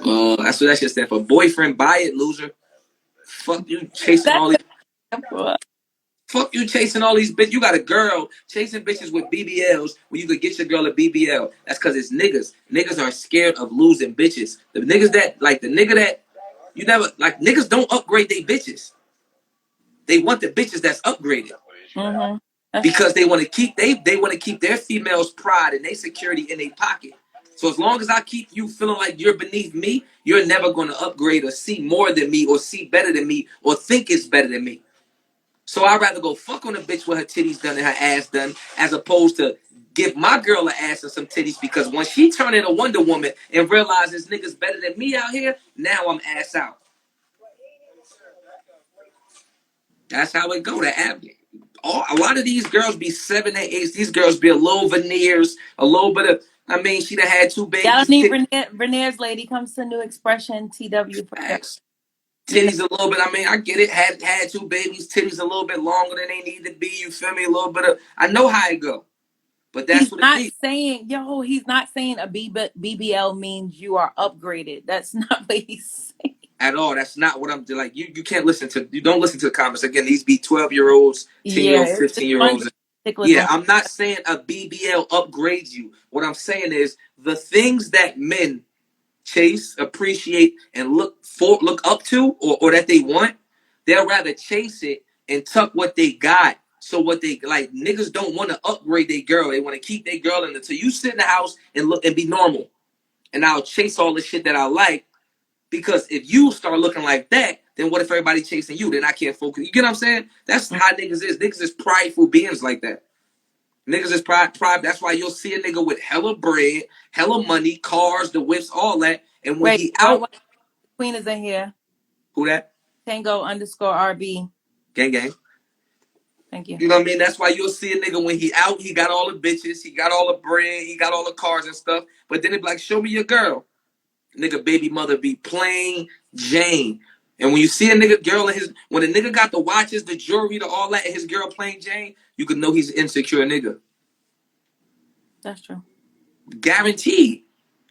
Oh, that's what that shit stand for. Boyfriend, buy it, loser. Fuck you chasing all That's these. a, Fuck you chasing all these bitches. You got a girl chasing bitches with BBLs when you could get your girl a BBL. That's because it's niggas. Niggas are scared of losing bitches. The niggas that like the nigga that you never like niggas don't upgrade they bitches. They want the bitches that's upgraded mm-hmm. because they want to keep their females' pride and their security in their pocket. So as long as I keep you feeling like you're beneath me, you're never going to upgrade or see more than me or see better than me or think it's better than me. So I'd rather go fuck on a bitch with her titties done and her ass done as opposed to give my girl an ass and some titties because when she turn into Wonder Woman and realizes niggas better than me out here, now I'm ass out. That's how it go. A lot of these girls be 7 and 8s. These girls be a little veneers, a little bit of. I mean, she done had 2 babies. Y'all need Renere's lady comes to New Expression TW for y'all. Facts. Yeah. Titties a little bit. I mean, I get it. Had 2 babies. Titties a little bit longer than they need to be. You feel me? A little bit of. I know how it go, but that's He's what it not be. saying, he's not saying a BBL means you are upgraded. That's not what he's saying. At all. That's not what I'm like. You can't listen to. You don't listen to the comments again. These be 12-year-olds, 10-year-olds, Yeah, it's one 15-year-olds. girl in particular Yeah, going. I'm not saying a BBL upgrades you. What I'm saying is the things that men chase, appreciate, and look up to, or that they want, they'll rather chase it and tuck what they got. So what they like, niggas don't want to upgrade their girl. They want to keep their girl in until you sit in the house and look and be normal. And I'll chase all the shit that I like because if you start looking like that, then what if everybody chasing you? Then I can't focus. You get what I'm saying? That's how niggas is. Niggas is prideful beings like that. Niggas is pride. That's why you'll see a nigga with hella bread, hella money, cars, the whips, all that. And when Wait, he out, Queen is in here. who that? Tango _ RB. Gang gang. Thank you. You know what I mean? That's why you'll see a nigga when he out, he got all the bitches, he got all the bread, he got all the cars and stuff. But then it be like, show me your girl. Nigga, baby mother be plain Jane. And when you see a nigga girl in his, when a nigga got the watches, the jewelry, the all that, and his girl plain Jane, you can know he's an insecure nigga. That's true. Guaranteed.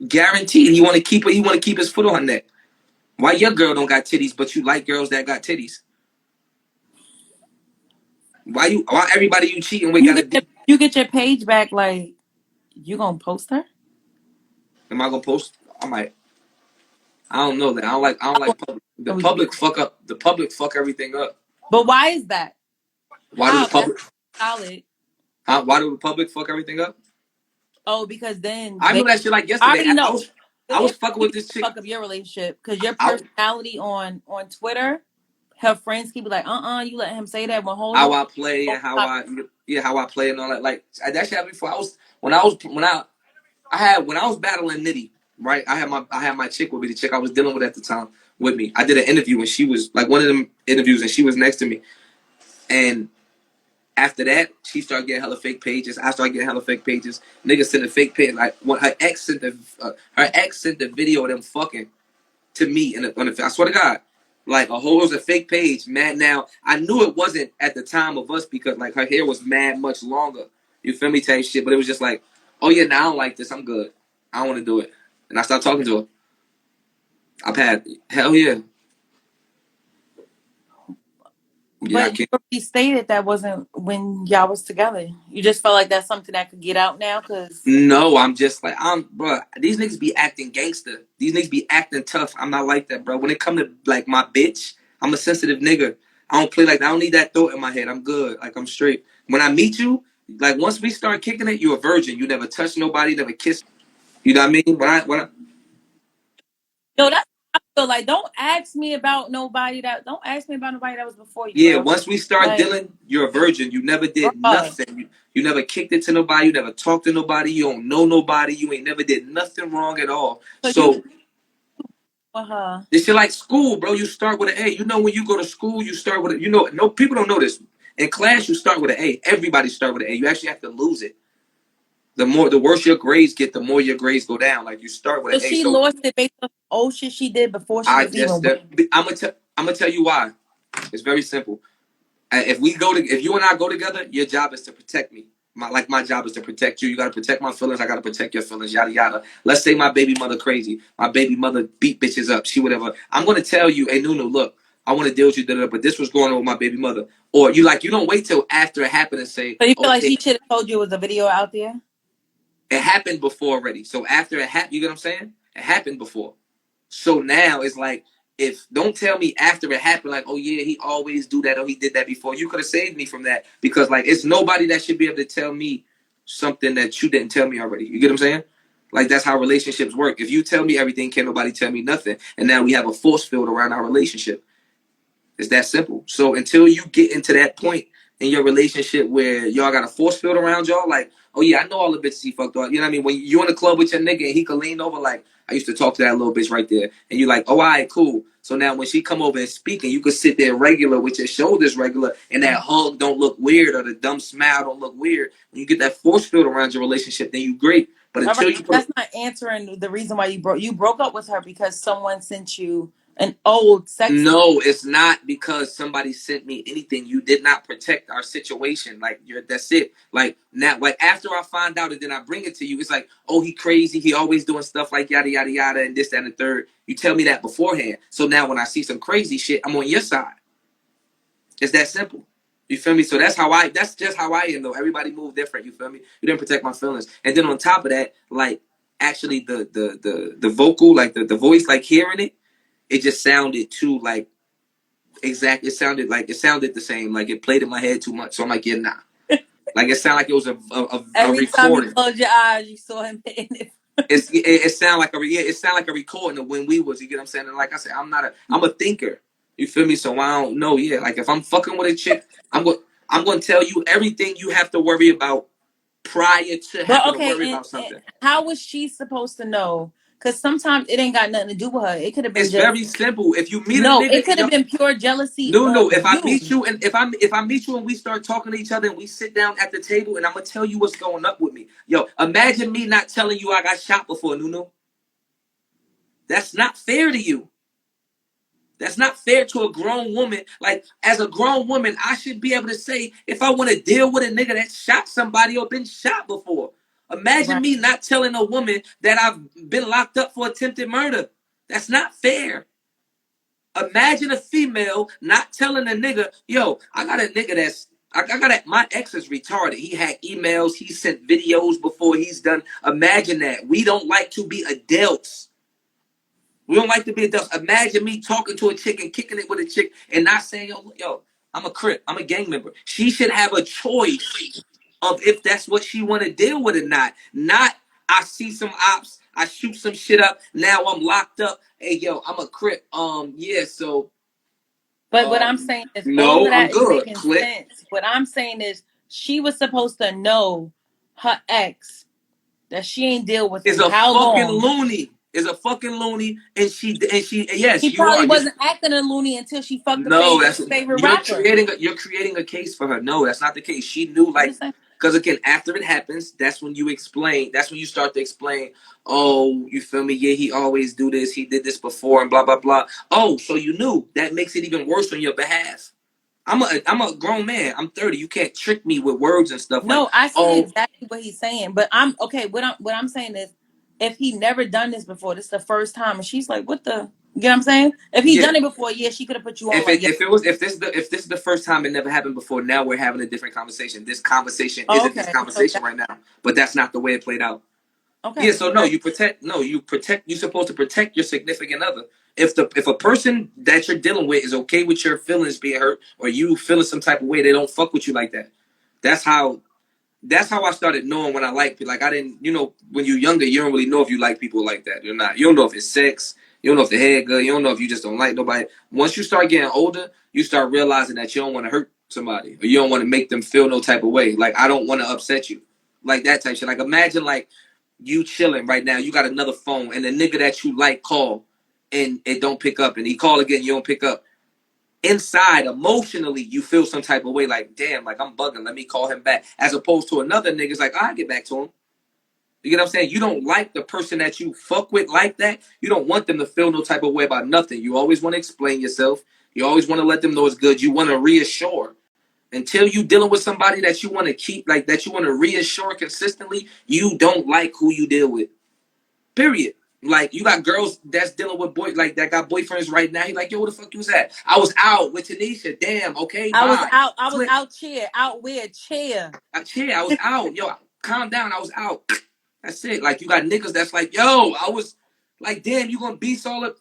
Guaranteed. He want to keep it. He want to keep his foot on her neck. Why your girl don't got titties, but you like girls that got titties? Why everybody you cheating with You got a get your, D? you get your page back. Like, you gonna post her? Am I gonna post? I might. I don't know that. I don't I like public. The won't. public fuck up. The public fuck everything up. But why is that? Why do the How? That's public? solid. Why do the public fuck everything up? Oh, because then I they remember that shit like I yesterday. already know. I They was fucking with already this chick. fuck up your relationship because your I personality on Twitter, her friends keep like, you let him say that. Well, hold how on. I play and Stop. how I play and all that. Like that shit happened before. When I was battling Nitty, right? I had my chick with me, the chick I was dealing with at the time with me. I did an interview and she was like one of them interviews and she was next to me. And after that, she started getting hella fake pages. I started getting hella fake pages. Niggas sent a fake page. Like when her ex sent the video of them fucking to me I swear to God, like a whole was a fake page. Mad now, I knew it wasn't at the time of us because like her hair was mad much longer. You feel me? Type shit. But it was just like, oh yeah, now I don't like this. I'm good. I don't want to do it. And I stopped talking to her. I've had hell yeah. Yeah, I But you can't. already stated that wasn't when y'all was together. You just felt like that's something that could get out now because. No, I'm just like bro. These niggas be acting gangster. These niggas be acting tough. I'm not like that, bro. When it come to like my bitch, I'm a sensitive nigga. I don't play like that. I don't need that thought in my head. I'm good. Like I'm straight. When I meet you, like once we start kicking it, you're a virgin. You never touch nobody, never kiss. You know what I mean? Yo, that's how I feel like. Don't ask me about nobody that. Don't ask me about nobody that was before you, Yeah, bro. once we start Like, dealing, you're a virgin. You never did bruh. nothing. You never kicked it to nobody. You never talked to nobody. You don't know nobody. You ain't never did nothing wrong at all. So you So with her. this shit like school, bro. You start with an A. You know when you go to school, you start with a. You know, no people don't know this. In class, you start with an A. Everybody start with an A. You actually have to lose it. The worse your grades get, the more your grades go down. Like you start with So an A. she So lost it based on old shit she did before she I was just, even with. I'm gonna tell you why. It's very simple. If you and I go together, your job is to protect me. My job is to protect you. You gotta protect my feelings. I gotta protect your feelings. Yada yada. Let's say my baby mother crazy. My baby mother beat bitches up. She whatever. I'm gonna tell you, hey Nunu, look, I want to deal with you, but this was going on with my baby mother. Or you don't wait till after it happened and say, So you feel like okay, she should have told you it was a video out there? it happened before already. So after it happened, you get what I'm saying? It happened before. So now it's like, if don't tell me after it happened, like, oh yeah, he always do that or he did that before. You could have saved me from that because like it's nobody that should be able to tell me something that you didn't tell me already. You get what I'm saying? Like that's how relationships work. If you tell me everything, can't nobody tell me nothing. And now we have a force field around our relationship. It's that simple. So until you get into that point in your relationship where y'all got a force field around y'all, like, oh yeah, I know all the bitches he fucked up. You know what I mean? When you in the club with your nigga and he could lean over, like, I used to talk to that little bitch right there, and you're like, oh, all right, cool. So now when she come over and speak, and you could sit there regular with your shoulders regular, and that hug don't look weird or the dumb smile don't look weird. When you get that force field around your relationship, then you great. But All right, until you put that's not answering the reason why you broke. You broke up with her because someone sent you an old sex tape. No, it's not because somebody sent me anything. You did not protect our situation. Like that's it. Like now, like after I find out and then I bring it to you, it's like, oh, he crazy. He always doing stuff like yada yada yada and this that, and the third. You tell me that beforehand. So now when I see some crazy shit, I'm on your side. It's that simple. You feel me? So that's just how I am though. Everybody move different. You feel me? You didn't protect my feelings. And then on top of that, like actually the vocal, like the voice, like hearing it, it just sounded too like exact. It sounded the same. Like it played in my head too much. So I'm like, yeah, nah. Like it sounded like it was a Every time you recording. close your eyes, you saw him hitting it. It sounded like a recording of when we was. You get what I'm saying? And like I said, I'm a thinker. You feel me? So I don't know. Yeah, like if I'm fucking with a chick, I'm going to tell you everything you have to worry about prior to But having to okay, worry and about something. how was she supposed to know Because sometimes it ain't got nothing to do with her. It could have been It's just very simple. If you meet a no. nigga It and could have been pure jealousy no, on no. If I you. meet you and if I meet you and we start talking to each other and we sit down at the table and I'm gonna tell you what's going up with me. Yo, imagine me not telling you I got shot before, Nunu. That's not fair to you. That's not fair to a grown woman. Like, as a grown woman, I should be able to say if I want to deal with a nigga that shot somebody or been shot before. Imagine Right. me not telling a woman that I've been locked up for attempted murder. That's not fair. Imagine a female not telling a nigga, yo, I got a nigga my ex is retarded. He had emails, he sent videos before he's done. Imagine that. We don't like to be adults. We don't like to be adults. Imagine me talking to a chick and kicking it with a chick and not saying, yo, I'm a crip, I'm a gang member. She should have a choice of if that's what she want to deal with or not. Not I see some ops, I shoot some shit up, now I'm locked up. Hey yo, I'm a crip. Yeah, so But what I'm saying is all no, of I'm that is good. making Click. sense. What I'm saying is she was supposed to know her ex that she ain't deal with Is in a how fucking long. loony. Is a fucking loony, and she. Yes, He you probably are. You wasn't acting a loony until she fucked the no, favorite that's favorite rapper. you're creating a case for her. No, that's not the case. She knew I'm like just saying. because again, after it happens, that's when you explain. That's when you start to explain. Oh, you feel me? Yeah, he always do this. He did this before, and blah blah blah. Oh, so you knew that makes it even worse on your behalf. I'm a grown man. I'm 30. You can't trick me with words and stuff like, No, I see oh, exactly what he's saying, but I'm okay. What I'm saying is, if he never done this before, this is the first time, and she's like, "What the?" You know what I'm saying? If he yeah. done it before, yeah, she could have put you on If like, it "Yeah, if this is the first time it never happened before, now we're having a different conversation. This conversation oh, isn't this okay." So conversation that, right now, but that's not the way it played out. Yeah, okay, so no, that, you protect. You're supposed to protect your significant other. If a person that you're dealing with is okay with your feelings being hurt or you feeling some type of way, they don't fuck with you like that. That's how that's how I started knowing when I like people. Like I didn't, when you're younger, you don't really know if you like people like that. You don't know if it's sex. You don't know if the head good. You don't know if you just don't like nobody. Once you start getting older, you start realizing that you don't want to hurt somebody or you don't want to make them feel no type of way. Like I don't want to upset you, like that type of shit. Like imagine like you chilling right now. You got another phone and the nigga that you like call and it don't pick up, and he call again, you don't pick up. Inside emotionally you feel some type of way like damn, like I'm bugging, let me call him back, as opposed to another nigga's like I'll get back to him. You get what I'm saying? You don't like the person that you fuck with like that. You don't want them to feel no type of way about nothing. You always want to explain yourself. You always want to let them know it's good. You want to reassure. Until you dealing with somebody that you want to keep, like that you want to reassure consistently, you don't like who you deal with. Period. Like you got girls that's dealing with boys like that got boyfriends right now. He like, yo, where the fuck you was at? I was out with Tanisha. Damn. Okay, I was bye. out. I was Click. out chair, out where chair. I was out. Yo, calm down. I was out. That's it. Like you got niggas that's like, yo, I was like, damn, you gonna beast all of.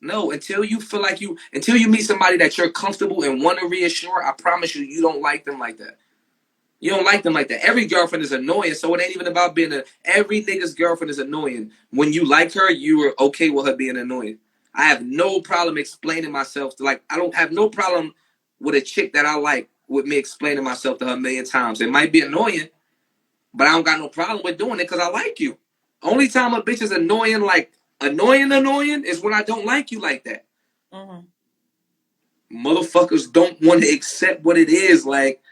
No, until you feel like until you meet somebody that you're comfortable and want to reassure, I promise you, you don't like them like that. You don't like them like that. Every girlfriend is annoying, so it ain't even about being every nigga's girlfriend is annoying. When you like her, you are okay with her being annoying. I have no problem explaining myself to I don't have no problem with a chick that I like with me explaining myself to her a million times. It might be annoying, but I don't got no problem with doing it because I like you. Only time a bitch is annoying, like annoying, is when I don't like you like that. Mm-hmm. Motherfuckers don't want to accept what it is. Like,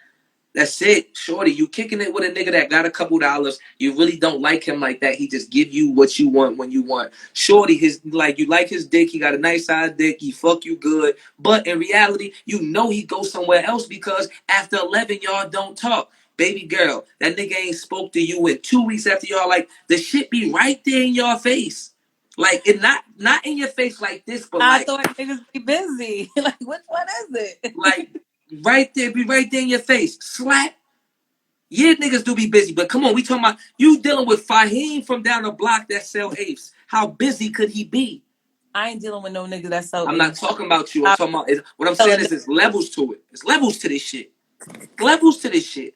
that's it, shorty. You kicking it with a nigga that got a couple dollars. You really don't like him like that. He just give you what you want when you want. Shorty, you like his dick. He got a nice size dick. He fuck you good. But in reality, you know he goes somewhere else because after 11, y'all don't talk. Baby girl, that nigga ain't spoke to you in 2 weeks after y'all. Like the shit be right there in your face. Like it not in your face like this, but I like thought niggas be busy. Like, which one is it? like right there, be right there in your face. Slap. Yeah, niggas do be busy, but come on, we talking about you dealing with Fahim from down the block that sell apes. How busy could he be? I ain't dealing with no nigga that's so I'm not apes. talking about you. I'm I'm talking about what I'm saying telling is there's levels to it. There's levels to this shit. Levels to this shit.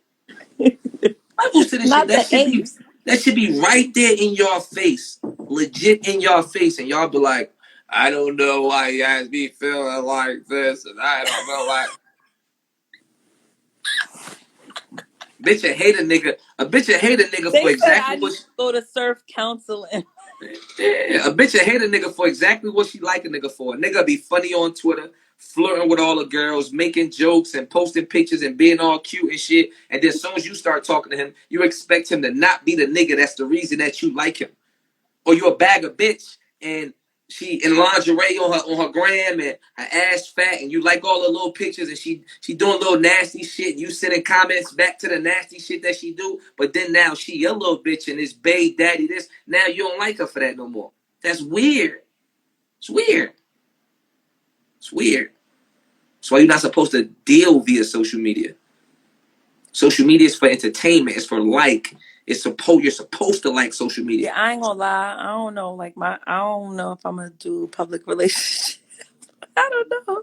Levels to this shit. not the apes. That should be right there in your face. Legit in your face. And y'all be like, I don't know why you guys be feeling like this, and I don't know why. Bitch, I hate a nigga. A bitch, I hate a nigga for They said I exactly need what to go to surf counseling. Yeah, a bitch will hate a nigga for exactly what she like a nigga for. A nigga be funny on Twitter, flirting with all the girls, making jokes and posting pictures and being all cute and shit. And then as soon as you start talking to him, you expect him to not be the nigga that's the reason that you like him. Or you a bag of bitch and she in lingerie on her gram and her ass fat and you like all the little pictures and she doing little nasty shit and you sending comments back to the nasty shit that she do, but then now she your little bitch and this babe daddy this, now you don't like her for that no more. That's weird. It's weird. It's weird. That's why you're not supposed to deal via social media. Social media is for entertainment. It's for like. You're supposed to like social media. Yeah, I ain't gonna lie. I don't know. I don't know if I'm gonna do public relationship. I don't know.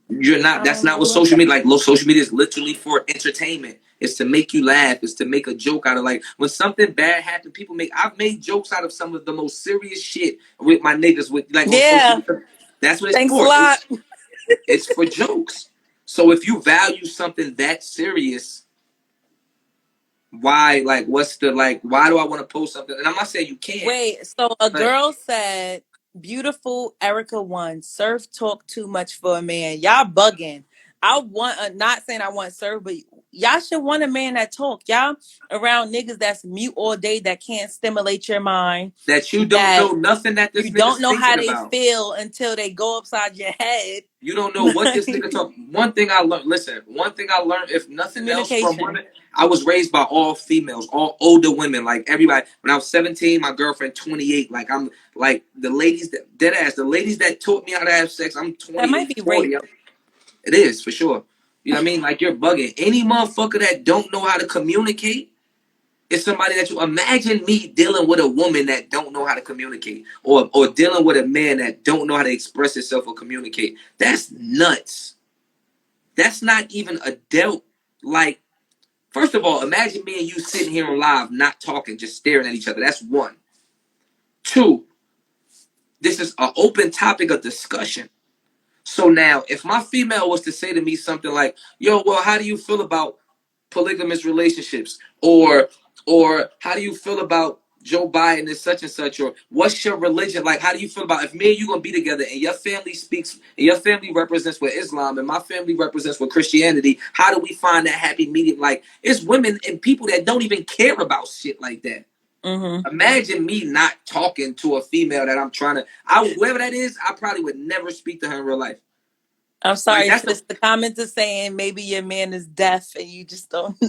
You're not. I That's don't not what know. social media. Like, social media is literally for entertainment. It's to make you laugh. It's to make a joke out of, like, when something bad happens. People make. I've made jokes out of some of the most serious shit with my niggas with like on social Yeah. media. That's what it's Thanks a for. lot. It's for jokes. So if you value something that serious, why, like, what's the, like, why do I want to post something? And I'm not saying you can't, Wait, so a but girl said, "Beautiful Erica won. Surf talk too much for a man. Y'all bugging. I want. Not saying I want surf, but y'all should want a man that talk. Y'all around niggas that's mute all day that can't stimulate your mind. that you don't That know nothing that you this don't nigga's know how thinking they about. feel until they go upside your head. You don't know what this nigga talk. One thing I learned. Listen, one thing I learned, if nothing else, from Communication. women. I was raised by all females, all older women. Like everybody. When I was 17, my girlfriend 28. Like I'm like the ladies that dead ass. The ladies that taught me how to have sex. I'm That might 28, be 40. rape. It is for sure. You know what I mean? Like you're bugging. Any motherfucker that don't know how to communicate is somebody that you imagine me dealing with a woman that don't know how to communicate, or dealing with a man that don't know how to express himself or communicate. That's nuts. That's not even adult. Like, first of all, imagine me and you sitting here on live, not talking, just staring at each other. That's one. Two, this is an open topic of discussion. So now, if my female was to say to me something like, "Yo, well, how do you feel about polygamous relationships?" or "How do you feel about Joe Biden and such and such?" or "What's your religion?" Like, how do you feel about if me and you gonna be together and your family speaks and your family represents what Islam and my family represents what Christianity? How do we find that happy medium? Like, it's women and people that don't even care about shit like that. Mm-hmm. Imagine me not talking to a female that I'm trying to. Whoever that is, I probably would never speak to her in real life. I'm Like sorry, sis. The comment is saying maybe your man is deaf and you just don't know.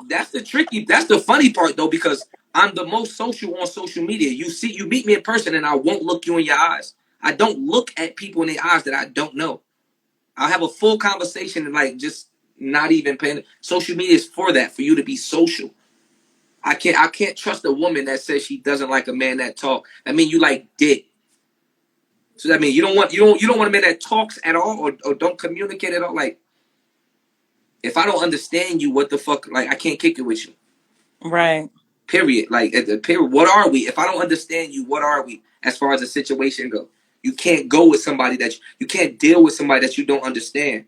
that's the funny part though, because I'm the most social on social media. You meet me in person and I won't look you in your eyes. I don't look at people in their eyes that I don't know. I'll have a full conversation and like just not even paying. Social media is for that, for you to be social. I can't trust a woman that says she doesn't like a man that talk. I mean, you like dick. So that means you don't want a man that talks at all, or don't communicate at all. Like, if I don't understand you, what the fuck? Like, I can't kick it with you. Right. Period. Like, at the period, what are we? If I don't understand you, what are we? As far as the situation go, you can't go with somebody you can't deal with somebody that you don't understand.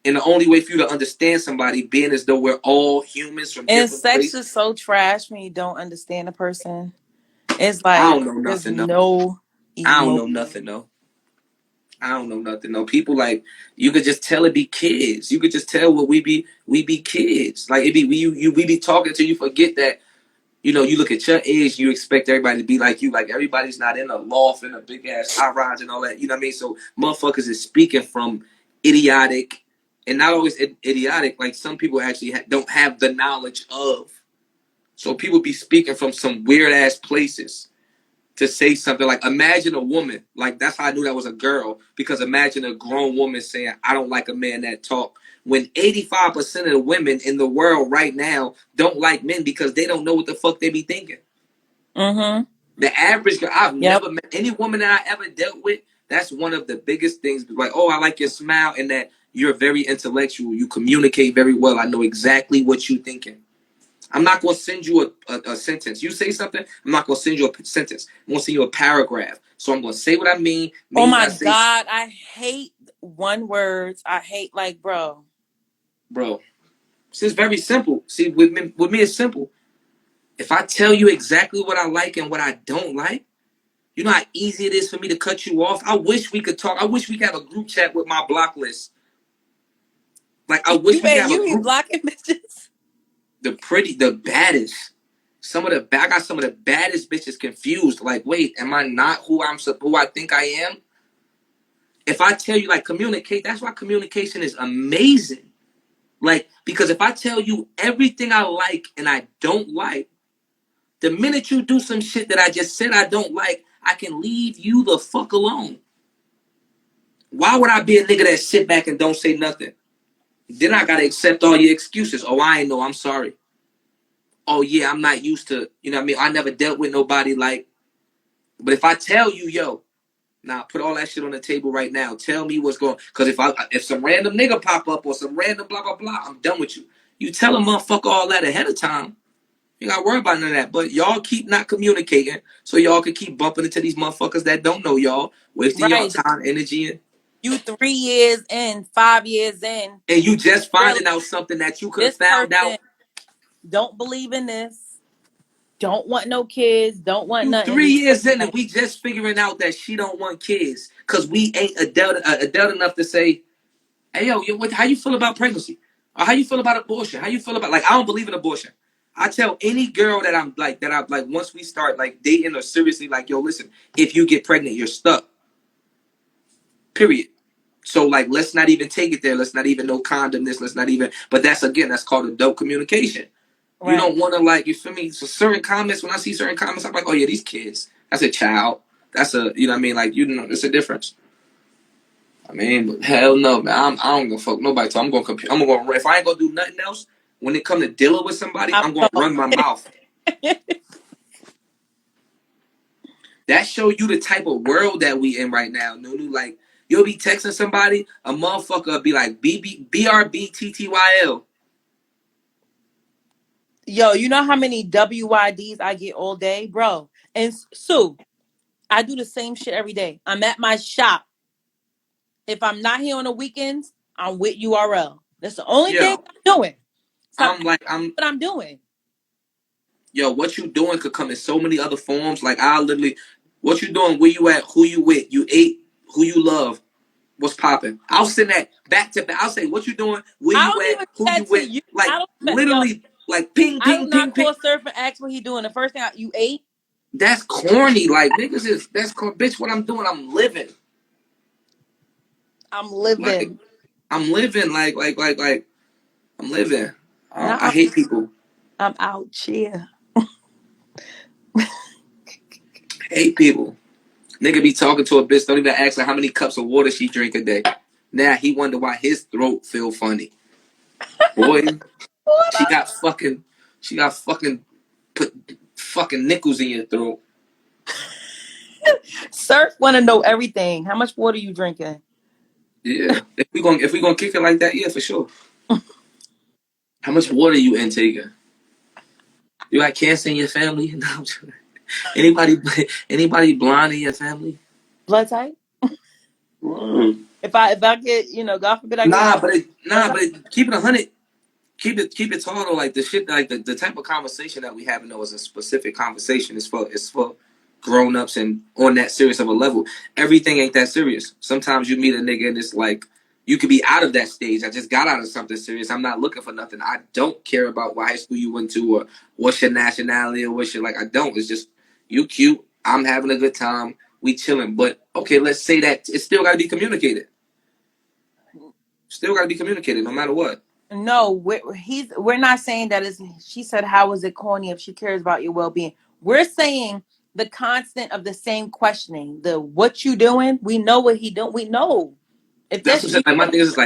And the only way for you to understand somebody, being as though we're all humans from And different sex places. is so trash when you don't understand a person. It's I like don't know there's nothing. No, no I don't emotion. know nothing. No, I don't know nothing. No, people, like, you could just tell it be kids. You could just tell what we be kids. Like, it be we be talking till you forget that. You look at your age, you expect everybody to be like you. Like, everybody's not in a loft in a big ass high rise and all that. You know what I mean? So motherfuckers is speaking from idiotic, and not always idiotic. Like, some people actually don't have the knowledge of. So people be speaking from some weird ass places to say something. Like, imagine a woman. Like, that's how I knew that was a girl, because imagine a grown woman saying, "I don't like a man that talk." When 85% of the women in the world right now don't like men because they don't know what the fuck they be thinking. Mm-hmm. The average girl, I've Yep. never met any woman that I ever dealt with. That's one of the biggest things. Like, "Oh, I like your smile and that you're very intellectual. You communicate very well. I know exactly what you're thinking." I'm not going to send you a sentence. You say something, I'm not going to send you a sentence. I'm going to send you a paragraph. So I'm going to say what I mean. Oh Mean what my I say. God, I hate one words. I hate like, bro. Bro, it's very simple. See, with me, it's simple. If I tell you exactly what I like and what I don't like, you know how easy it is for me to cut you off? I wish we could talk. I wish we could have a group chat with my block list. Like, I wish we could have a You be group. blocking bitches? The baddest. I got some of the baddest bitches confused. Like, wait, am I not who I think I am? If I tell you, like, communicate, that's why communication is amazing. Like, because if I tell you everything I like and I don't like, the minute you do some shit that I just said I don't like, I can leave you the fuck alone. Why would I be a nigga that sit back and don't say nothing? Then I gotta accept all your excuses. Oh, I ain't know, I'm sorry. Oh yeah, I'm not used to, you know what I mean? I never dealt with nobody like, but if I tell you, yo, now put all that shit on the table right now. Tell me what's going, because if some random nigga pop up or some random blah blah blah, I'm done with you. You tell a motherfucker all that ahead of time. You gotta worry about none of that. But y'all keep not communicating, so y'all can keep bumping into these motherfuckers that don't know y'all, wasting y'all Right. time, energy, You 3 years in, 5 years in, and you just realize finding out something that you could have this found person out. don't believe in this, don't want no kids, don't want You nothing. 3 years in, and we just figuring out that she don't want kids because we ain't adult enough to say, hey yo, how you feel about pregnancy? Or how you feel about abortion? How you feel about, like, I don't believe in abortion. I tell any girl that I'm like once we start like dating or seriously, like, yo, listen, if you get pregnant, you're stuck. Period. So like, let's not even take it there. Let's not even no condom this. Let's not even. But that's called adult communication. You Right. don't want to, like, you feel me? So certain comments, when I see certain comments, I'm like, oh yeah, these kids. That's a child. That's a, you know what I mean? Like, you know, it's a difference. I mean, but hell no, man. I don't gonna fuck nobody. So I'm gonna compete. I'm gonna, if I ain't gonna do nothing else, when it come to dealing with somebody, I I'm gonna know. run my mouth. That show you the type of world that we in right now, Nunu. Like, you'll be texting somebody, a motherfucker be like BRBTTYL. Yo, you know how many WYDs I get all day, bro? And Sue, I do the same shit every day. I'm at my shop. If I'm not here on the weekends, I'm with URL. That's the only thing Yo, I'm doing. Stop I'm asking like, what I'm doing. yo, what you doing could come in so many other forms. Like, I literally, what you doing, where you at, who you with, you ate, who you love, what's popping. I'll send that back to back. I'll say, what you doing, where I you don't at, even who you get to with. you. Like, I don't yo, literally, like, ping, I do ping, ping, not ping. call Surf and ask what he doing. The first thing you ate? That's corny. Like, niggas is, bitch, what I'm doing, I'm living. I'm Like, living. I'm living, like, I'm living. I Now hate people. I'm out here. Hate people. Nigga be talking to a bitch, don't even ask her how many cups of water she drink a day. Now he wonder why his throat feel funny. Boy, What she up? got fucking, she got fucking put fucking nickels in your throat. Surf want to know everything. How much water you drinking? Yeah, if we gonna kick it like that, yeah, for sure. How much water you intaking? You got cancer in your family? No, I'm joking. Anybody anybody blind in your family? Blood type? Mm. If I get, God forbid I get blood type. Keep it 100. Keep it tall though. Like, the shit, like the type of conversation that we having though is a specific conversation. It's for grown ups and on that serious of a level. Everything ain't that serious. Sometimes you meet a nigga and it's like, you could be out of that stage. I just got out of something serious. I'm not looking for nothing. I don't care about what high school you went to or what's your nationality or what's your, like, I don't. It's just, you cute. I'm having a good time. We chilling. But okay, let's say that it's still got to be communicated. Still got to be communicated no matter what. No, we're not saying that is. She said, "How is it corny if she cares about your well being?" We're saying the constant of the same questioning. The what you doing? We know what he doing. We know if That's what that's I'm saying. you. Like, my thing is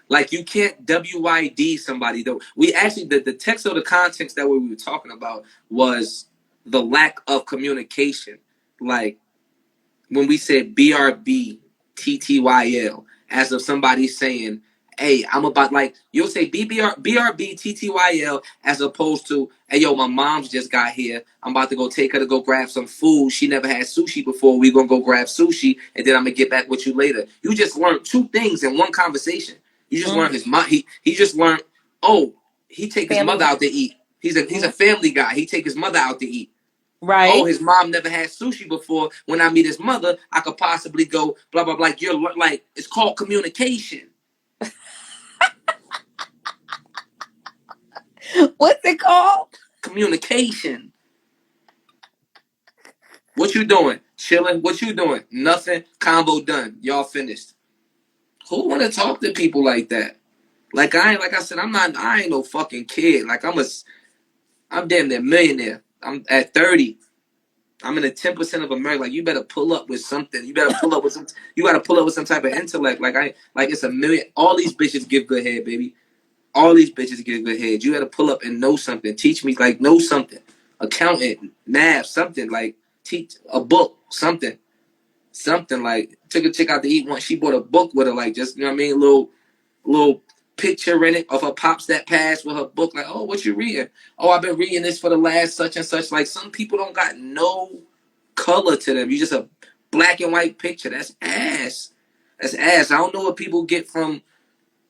like you can't WYD somebody though. We actually, the text of the context that we were talking about was the lack of communication. Like, when we said BRBTTYL, as of somebody saying, hey, I'm about, like, you'll say BRBTTYL as opposed to, hey, yo, my mom's just got here. I'm about to go take her to go grab some food. She never had sushi before. We're going to go grab sushi, and then I'm going to get back with you later. You just learned two things in one conversation. You just learned his mom. He just learned, oh, he take his Family mother time. out to eat. He's a family guy. He take his mother out to eat. Right. Oh, his mom never had sushi before. When I meet his mother, I could possibly go blah blah blah. You're like, it's called communication. What's it called? Communication. What you doing? Chilling. What you doing? Nothing. Convo done. Y'all finished. Who want to talk to people like that? Like I said, I ain't no fucking kid. Like I'm damn near millionaire. I'm at 30. I'm in the 10% of America. Like, you better pull up with something. You better pull up with some. You gotta pull up with some type of intellect. Like it's a million. All these bitches give good head, baby. All these bitches give good head. You gotta pull up and know something. Teach me, like, know something. Accountant, math, something. Like, teach a book, something. Something. Like, took a chick out to eat once. She bought a book with her, like, just, you know what I mean, little picture in it of her pops that passed with her book. Like, oh, what you reading? Oh, I've been reading this for the last such and such. Like, some people don't got no color to them. You just a black and white picture. That's ass. That's ass. I don't know what people get from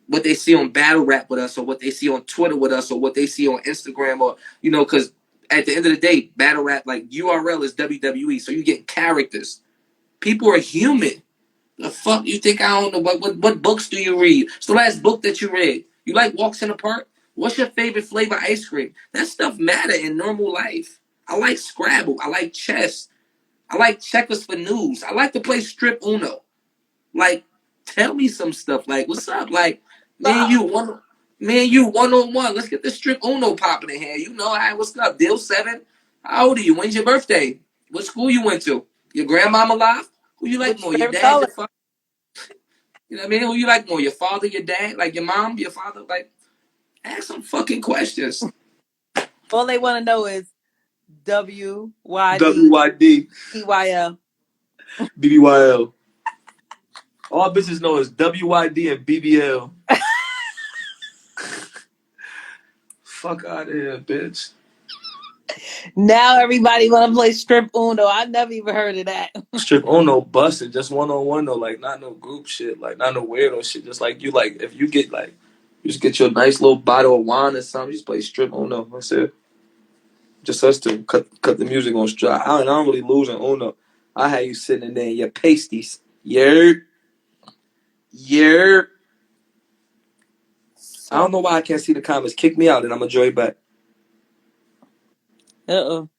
what they see on battle rap with us, or what they see on Twitter with us, or what they see on Instagram, or, you know, because at the end of the day, battle rap, like, URL is WWE, so you get characters. People are human. The fuck you think I don't know? What books do you read? It's the last book that you read. You like Walks in the Park? What's your favorite flavor ice cream? That stuff matter in normal life. I like Scrabble. I like chess. I like checkers for news. I like to play strip Uno. Like, tell me some stuff. Like, what's up? Like, me and you one on one. Let's get the strip Uno popping in here. You know, all right, what's up? Deal 7. How old are you? When's your birthday? What school you went to? Your grandmama alive? Who you like What's more? your Your favorite dad, color? your father? You know what I mean? Who you like more? Your father, your dad? Like, your mom, your father? Like, ask some fucking questions. All they want to know is WYD WYD, EYL. BBYL. All bitches know is WYD and BBL. Fuck out of here, bitch. Now everybody want to play strip Uno. I never even heard of that. Strip on no busting, just one on one though, like not no group shit, like not no weirdo shit. Just like you, like if you get like, you just get your nice little bottle of wine or something, you just play strip Uno. That's it. Just us two. Cut the music on strip. I don't really lose on Uno. I had you sitting in there in your pasties. Yer. I So, don't know why I can't see the comments. Kick me out and I'm gonna join back. uh-oh.